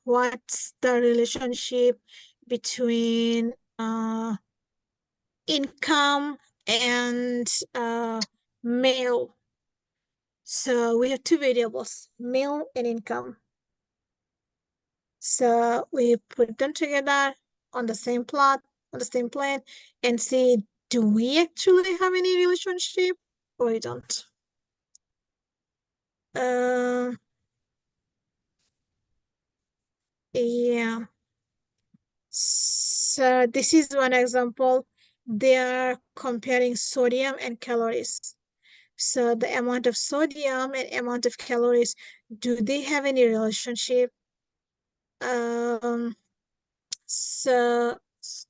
what's the relationship between income and male? So we have two variables, male and income. So we put them together on the same plot, on the same plane, and see, do we actually have any relationship or we don't? Yeah. So this is one example. They are comparing sodium and calories. So the amount of sodium and amount of calories, do they have any relationship? Um, so,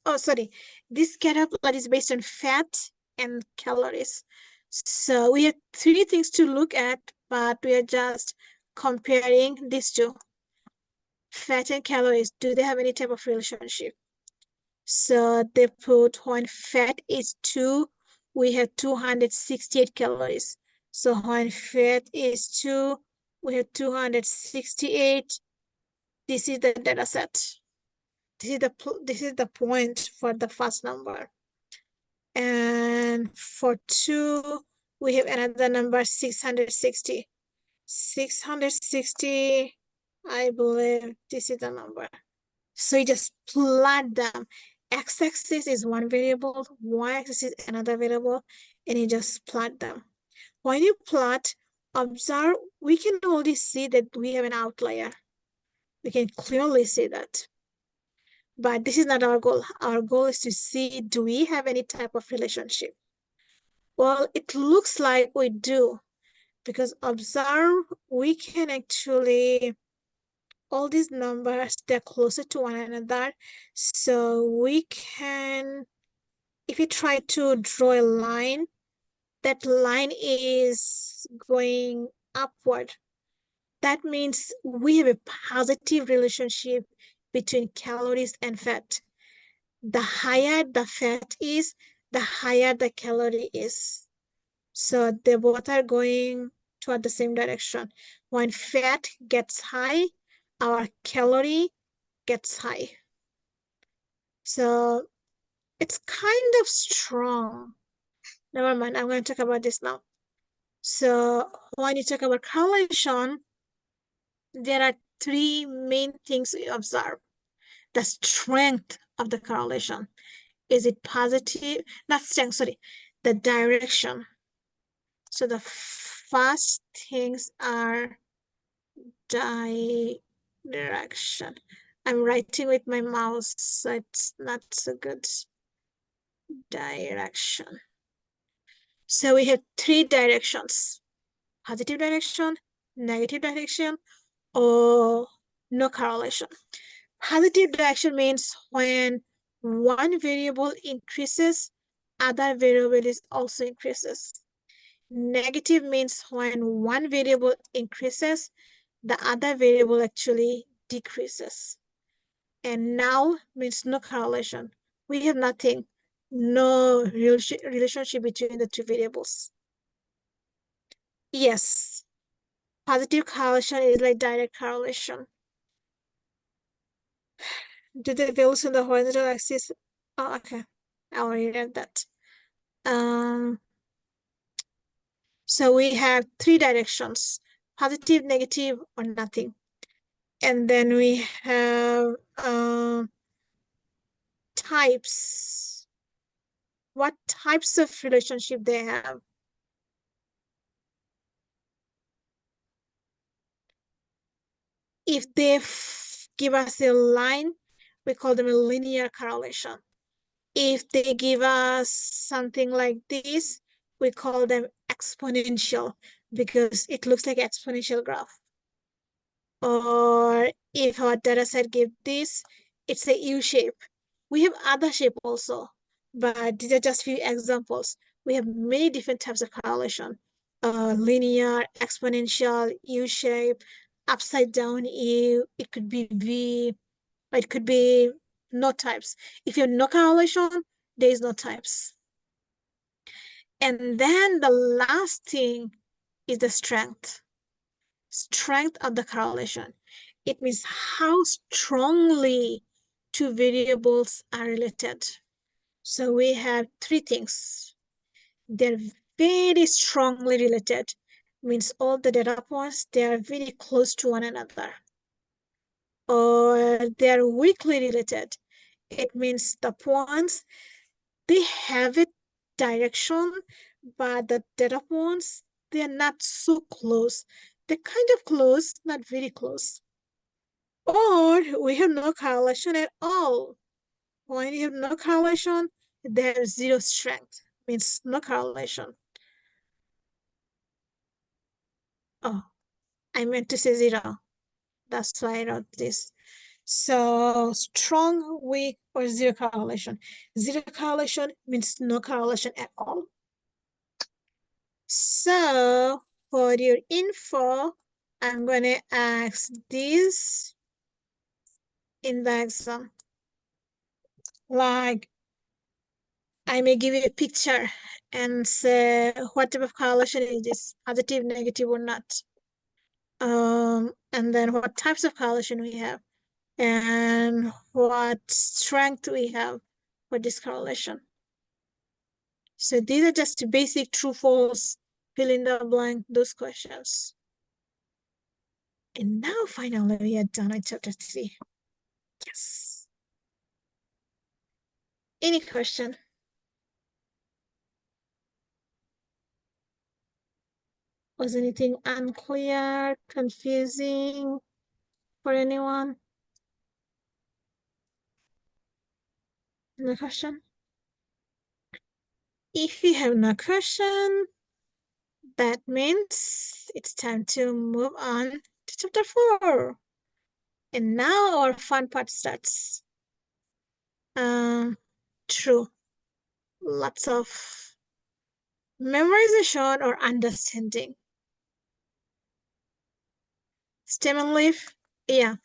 oh, sorry. This scatter plot is based on fat and calories. So we have three things to look at, but we are just comparing these two. Fat and calories, do they have any type of relationship? So they put when fat is 2, we have 268 calories. So when fat is 2, we have 268. This is the data set. This is the point for the first number. And for 2, we have another number, 660. 660, I believe this is the number. So you just plot them. X-axis is one variable, y-axis is another variable, and you just plot them. When you plot, observe, we can only see that we have an outlier. We can clearly see that. But this is not our goal. Our goal is to see, do we have any type of relationship? Well, it looks like we do, because observe, we can actually, all these numbers, they're closer to one another. So we can, if we try to draw a line, that line is going upward. That means we have a positive relationship between calories and fat. The higher the fat is, the higher the calorie is. So they both are going toward the same direction. When fat gets high, our calorie gets high. So it's kind of strong. Never mind, I'm going to talk about this now. So when you talk about correlation, there are three main things we observe. The strength of the correlation. Is it positive? Not strength, sorry. The direction. So the first things are direction. I'm writing with my mouse, so it's not so good. Direction. So we have three directions: positive direction, negative direction, or no correlation. Positive direction means when one variable increases, other variables also increases. Negative means when one variable increases, the other variable actually decreases. And null means no correlation. We have nothing, no relationship between the two variables. Yes, positive correlation is like direct correlation. Do the values on the horizontal axis? Oh, okay. I already read that. So we have three directions: positive, negative, or nothing. And then we have types. What types of relationship they have? If they give us a line, we call them a linear correlation. If they give us something like this, we call them exponential because it looks like exponential graph. Or if our data set give this, it's a U shape. We have other shape also, but these are just few examples. We have many different types of correlation. Linear, exponential, U shape, upside down U, it could be V, it could be no types. If you have no correlation, there is no types. And then the last thing is the strength. Strength of the correlation. It means how strongly two variables are related. So we have three things. They're very strongly related. Means all the data points, they are very close to one another. or they're weakly related. It means the points, they have a direction, but the data points, they're not so close. They're kind of close, not very close. Or we have no correlation at all. When you have no correlation, there's zero strength, means no correlation. Oh, I meant to say zero. That's why I wrote this. So strong, weak, or zero correlation. Zero correlation means no correlation at all. So for your info, I'm going to ask this in the exam. Like, I may give you a picture and say what type of correlation is this, positive, negative, or not. And then what types of correlation we have, and what strength we have for this correlation. So these are just basic true, false, fill in the blank, those questions. And now finally we are done with chapter 3. Yes. Any question? Was anything unclear, confusing for anyone? No question? If you have no question, that means it's time to move on to chapter 4. And now our fun part starts. True. Lots of memorization or understanding. Stem and leaf. Yeah,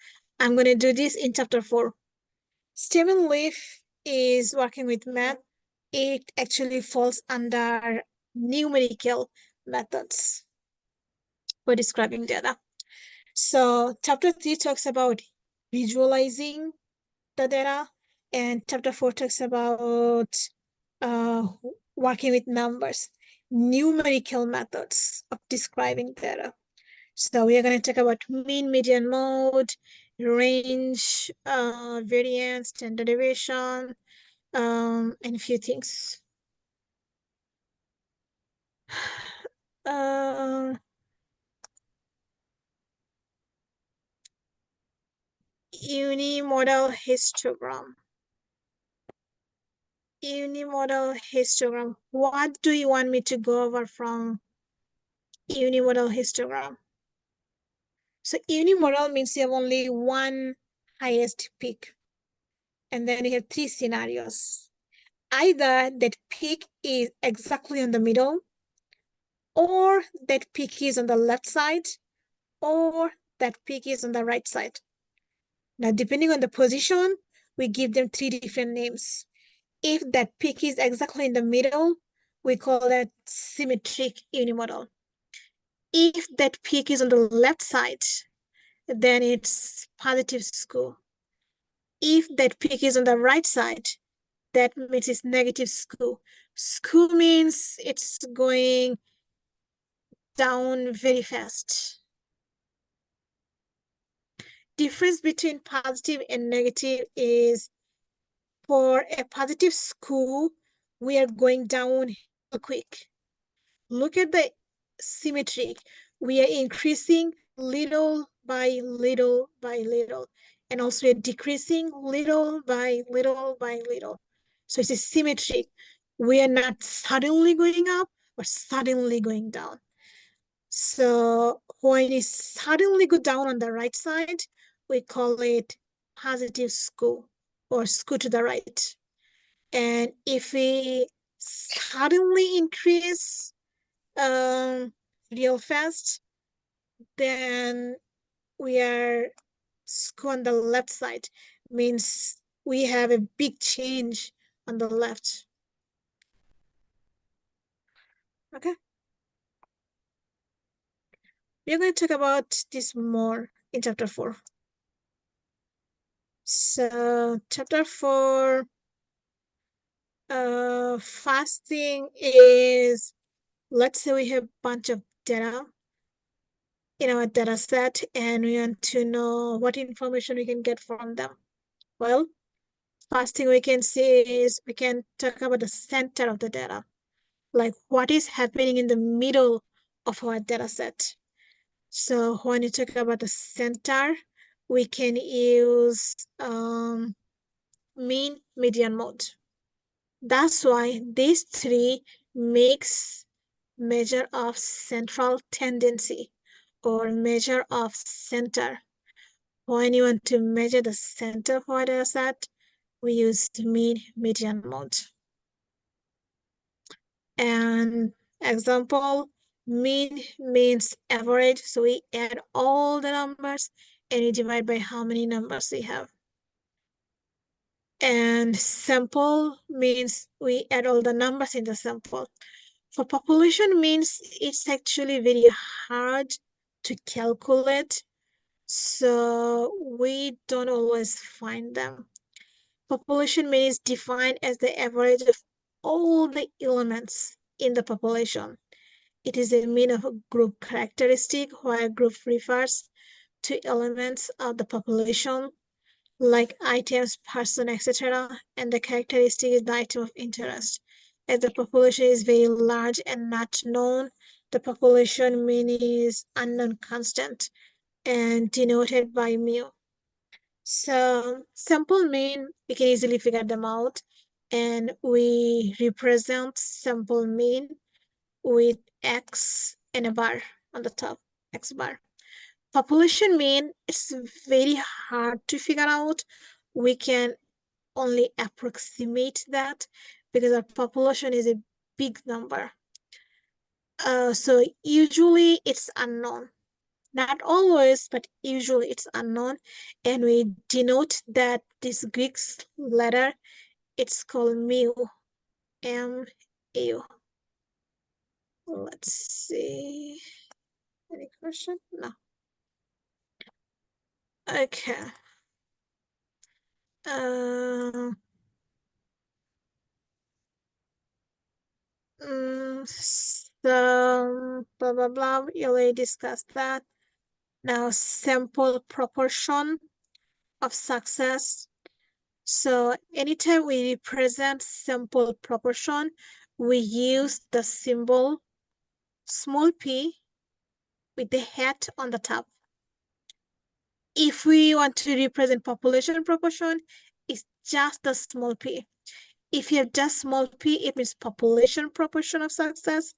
I'm going to do this in chapter 4. Stem and leaf is working with math. It actually falls under numerical methods for describing data. So chapter 3 talks about visualizing the data, and chapter 4 talks about working with numbers, numerical methods of describing data. So we are going to talk about mean, median, mode, range, variance, standard deviation, and a few things. Unimodal histogram. Unimodal histogram. What do you want me to go over from unimodal histogram? So unimodal means you have only one highest peak. And then you have 3 scenarios. Either that peak is exactly in the middle, or that peak is on the left side, or that peak is on the right side. Now, depending on the position, we give them 3 different names. If that peak is exactly in the middle, we call that symmetric unimodal. If that peak is on the left side, then it's positive skew. If that peak is on the right side, that means it's negative skew. Skew means it's going down very fast. Difference between positive and negative is, for a positive skew, we are going down quick. Look at the symmetric. We are increasing little by little by little. And also we are decreasing little by little by little. So it's a symmetric. We are not suddenly going up or suddenly going down. So when it suddenly go down on the right side, we call it positive skew or skew to the right. And if we suddenly increase real fast, then we are skew on the left side, means we have a big change on the left. Okay. We're going to talk about this more in chapter 4. So chapter 4, first thing is, let's say we have a bunch of data in our data set, and we want to know what information we can get from them. Well, first thing we can see is we can talk about the center of the data, like what is happening in the middle of our data set. So when you talk about the center, we can use mean, median, mode. That's why these three makes measure of central tendency or measure of center. When you want to measure the center for a data set, we use mean, median, mode. And example, mean means average, so we add all the numbers and we divide by how many numbers we have. And sample means we add all the numbers in the sample. For population means it's actually very hard to calculate, so we don't always find them. Population mean is defined as the average of all the elements in the population. It is a mean of a group characteristic, where group refers to elements of the population like items, person, etc. And the characteristic is the item of interest. As the population is very large and not known, the population mean is unknown constant and denoted by mu. So sample mean, we can easily figure them out, and we represent sample mean with X and a bar on the top, X bar. Population mean, it's very hard to figure out. We can only approximate that because our population is a big number. So usually it's unknown. Not always, but usually it's unknown. And we denote that this Greek letter, it's called mu, M-U. Let's see. Any question? No. Okay. So blah blah blah. We already discussed that. Now sample proportion of success. So anytime we represent sample proportion, we use the symbol small p with the hat on the top. If we want to represent population proportion, it's just the small p. If you have just small p, it means population proportion of success.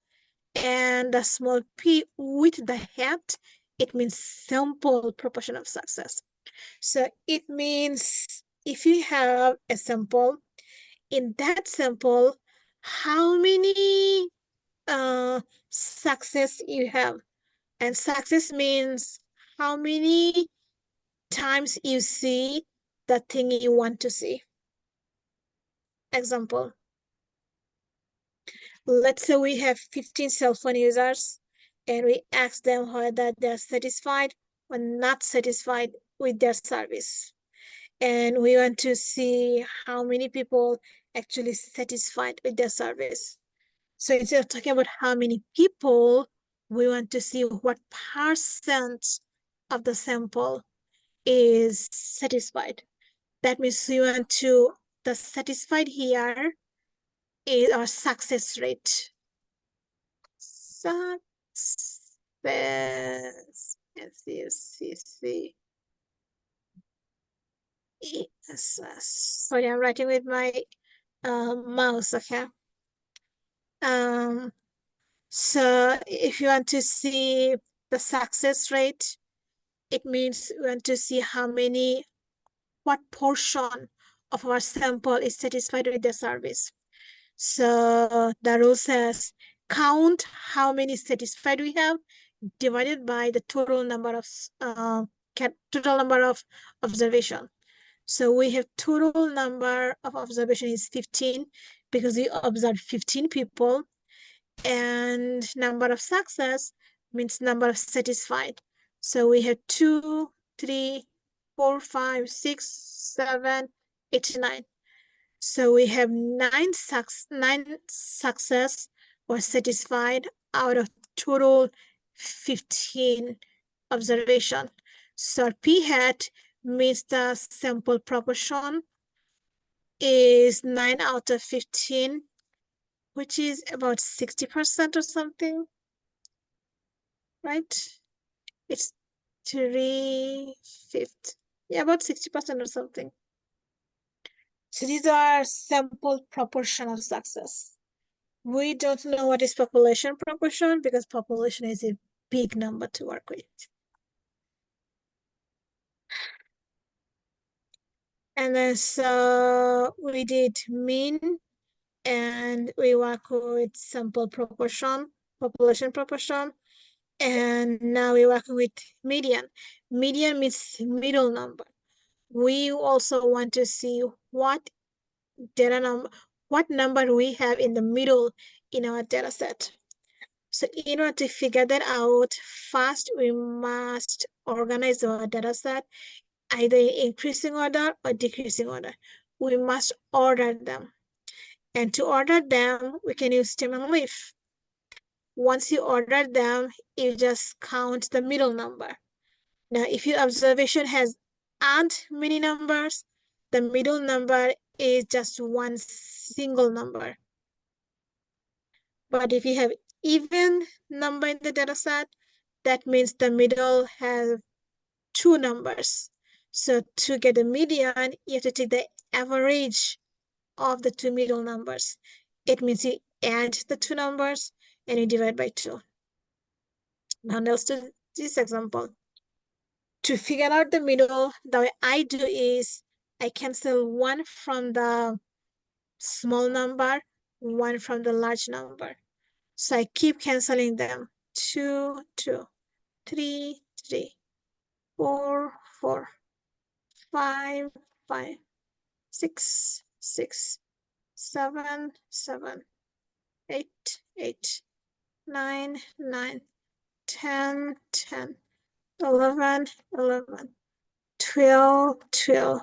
And the small p with the hat, it means sample proportion of success. So it means if you have a sample, in that sample, how many success you have. And success means how many times you see the thing you want to see. Example, let's say we have 15 cell phone users and we ask them whether they're satisfied or not satisfied with their service. And we want to see how many people actually satisfied with their service. So instead of talking about how many people, we want to see what percent of the sample is satisfied. That means we want to, the satisfied here is our success rate. Success. S-U-C-C. Sorry, I'm writing with my mouse, okay? So if you want to see the success rate, it means we want to see what portion of our sample is satisfied with the service. So the rule says count how many satisfied we have divided by the total number of observation. So we have total number of observation is 15 because we observed 15 people, and number of success means number of satisfied. So we have 2, 3, 4, 5, 6, 7, 8, 9. So we have nine success or satisfied out of total 15 observation. So p hat means the sample proportion is 9 out of 15, which is about 60% or something, right? It's 3/5. Yeah, about 60% or something. So these are sample proportion of success. We don't know what is population proportion because population is a big number to work with. And then so we did mean and we work with sample proportion, population proportion. And now we're working with median. Median means middle number. We also want to see what data number, what number we have in the middle in our data set. So in order to figure that out, first we must organize our data set either in increasing order or decreasing order. We must order them. And to order them, we can use stem and leaf. Once you order them, you just count the middle number. Now, if your observation has odd many numbers, the middle number is just one single number. But if you have even number in the data set, that means the middle has two numbers. So to get the median, you have to take the average of the two middle numbers. It means you add the two numbers and you divide by 2. Now let's do this example. To figure out the middle, the way I do is I cancel 1 from the small number, 1 from the large number. So I keep canceling them. 2, 2, 3, 3, 4, 4, 5, 5, 6, 6, 7, 7, 8, 8, 9, 9, 10, 10, 11, 11, 12, 12,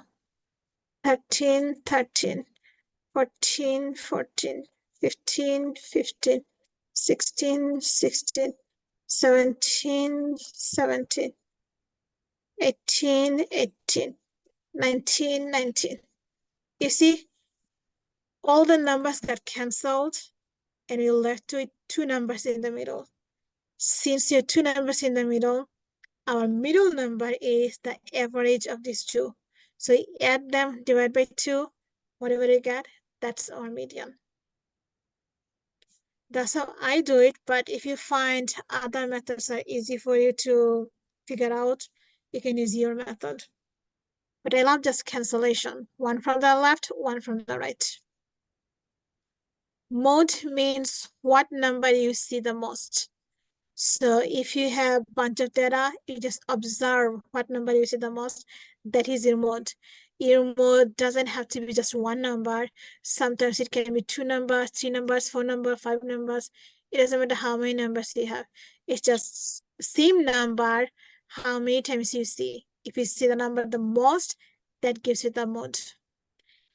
13, 13, 14, 14, 15, 15, 16, 16, 17, 17, 18, 18, 19, 19. You see, all the numbers got canceled and you're left with two numbers in the middle. Since you have two numbers in the middle, our middle number is the average of these two. So you add them, divide by 2, whatever you get, that's our median. That's how I do it, but if you find other methods are easy for you to figure out, you can use your method. But I love just cancellation. 1 from the left, 1 from the right. Mode means what number you see the most. So if you have a bunch of data, you just observe what number you see the most. That is your mode. Your mode doesn't have to be just one number. Sometimes it can be 2 numbers, 3 numbers, 4 numbers, 5 numbers. It doesn't matter how many numbers you have. It's just same number, how many times you see. If you see the number the most, that gives you the mode.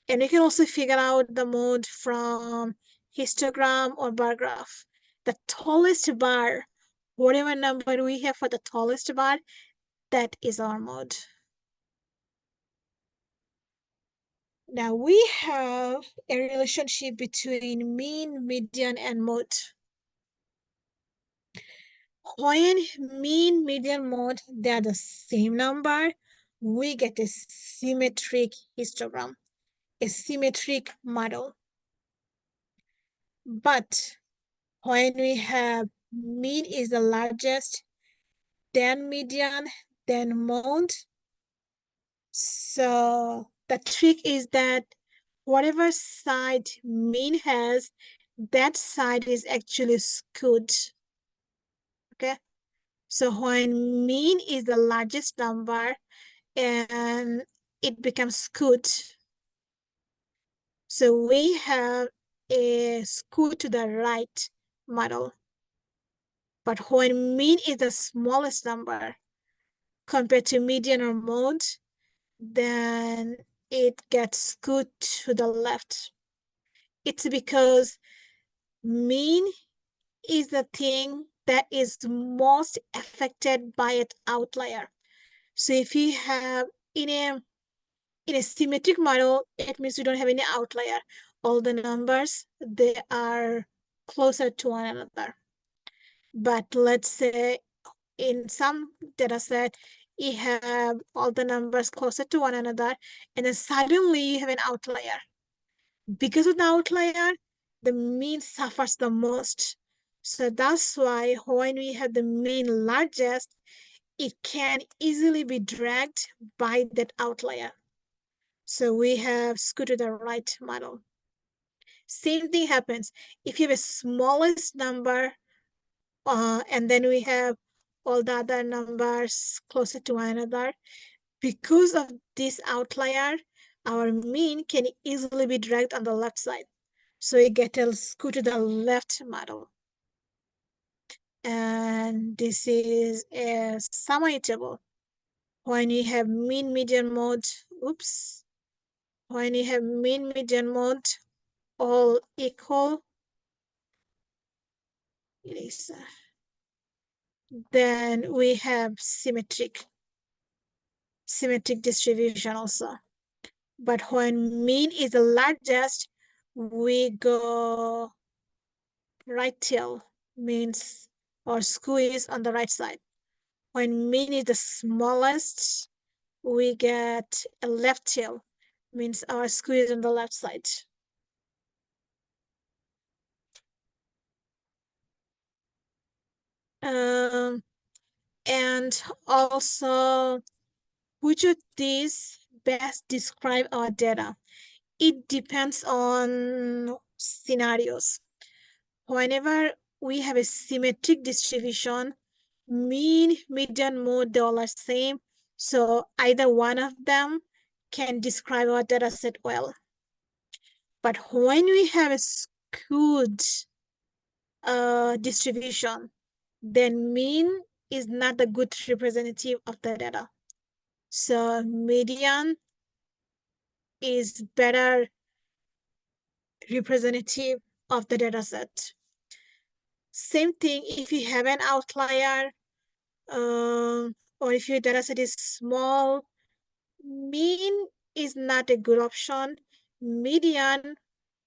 And you can also figure out the mode from histogram or bar graph. The tallest bar, whatever number we have for the tallest bar, that is our mode. Now we have a relationship between mean, median, and mode. When mean, median, mode, they are the same number, we get a symmetric histogram, a symmetric model. But when we have mean is the largest, then median, then mode. So the trick is that whatever side mean has, that side is actually skewed. Okay. So when mean is the largest number and it becomes skewed. So we have a skew to the right model. But when mean is the smallest number compared to median or mode, then it gets skewed to the left. It's because mean is the thing that is most affected by an outlier. So if you have in a symmetric model, it means you don't have any outlier. All the numbers, they are closer to one another. But let's say in some data set, you have all the numbers closer to one another, and then suddenly you have an outlier. Because of the outlier, the mean suffers the most. So that's why when we have the mean largest, it can easily be dragged by that outlier. So we have scoot to the right model. Same thing happens if you have a smallest number, and then we have all the other numbers closer to one another. Because of this outlier, our mean can easily be dragged on the left side. So we get a scoot to the left model. And this is a summary table. When you have mean median mode, when you have mean median mode all equal, then we have symmetric distribution also. But when mean is the largest, we go right tail, means our squeeze on the right side. When mean is the smallest, we get a left tail, means our squeeze on the left side. And also, which of these best describe our data? It depends on scenarios. Whenever we have a symmetric distribution, mean, median, mode, they all are same. So either one of them can describe our data set well. But when we have a skewed distribution, then mean is not a good representative of the data. So median is better representative of the data set. Same thing if you have an outlier, or if your data set is small, mean is not a good option. Median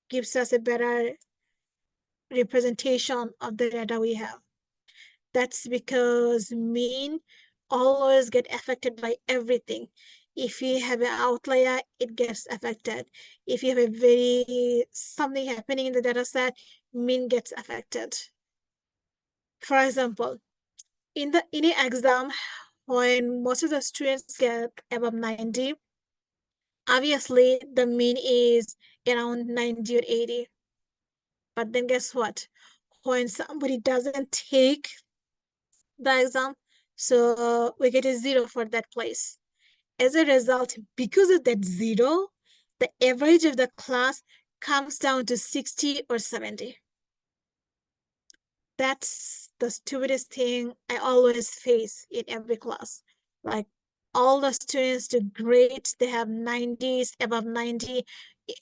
gives us a better representation of the data we have. That's because mean always get affected by everything. If you have an outlier, it gets affected. If you have something happening in the data set, mean gets affected. For example, in an exam, when most of the students get above 90, obviously the mean is around 90 or 80. But then guess what? When somebody doesn't take the exam, so we get a 0 for that place. As a result, because of that 0, the average of the class comes down to 60 or 70. That's the stupidest thing I always face in every class. Like, all the students do great, they have 90s, above 90,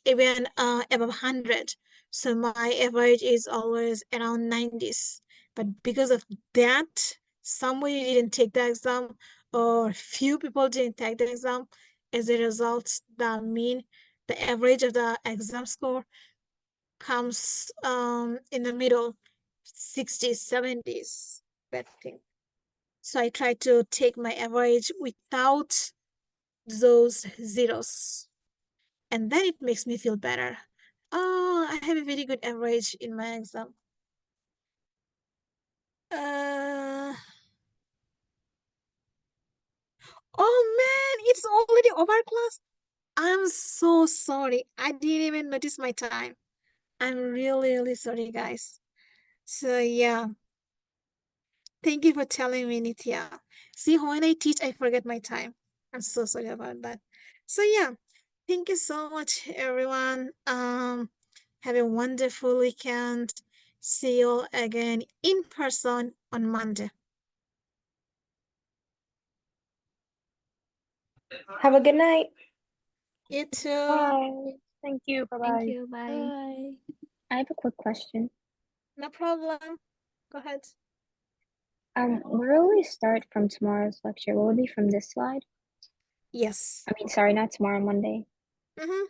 even above 100. So my average is always around 90s. But because of that, somebody didn't take the exam, or few people didn't take the exam. As a result, the average of the exam score comes in the middle, 60s, 70s, bad thing. So I try to take my average without those zeros. And then it makes me feel better. Oh, I have a very good average in my exam. Oh man, it's already over, class. I'm so sorry. I didn't even notice my time. I'm really, really sorry, guys. So yeah, thank you for telling me, Nitya. See, when I teach, I forget my time. I'm so sorry about that. So yeah, thank you so much, everyone. Have a wonderful weekend. See you all again in person on Monday. Have a good night. You too. Bye. Thank you. Thank Bye-bye. you. Bye. Bye. I have a quick question. No problem. Go ahead. Where will we start from tomorrow's lecture? Will it be from this slide? Yes. I mean, sorry, not tomorrow, Monday. Mm-hmm.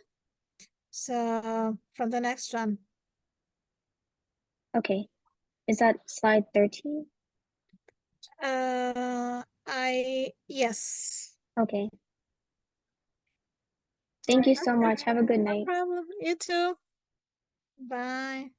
So from the next one. Okay. Is that slide 13? Yes. Okay. Thank you so much. Have a good No night. problem. You too. Bye.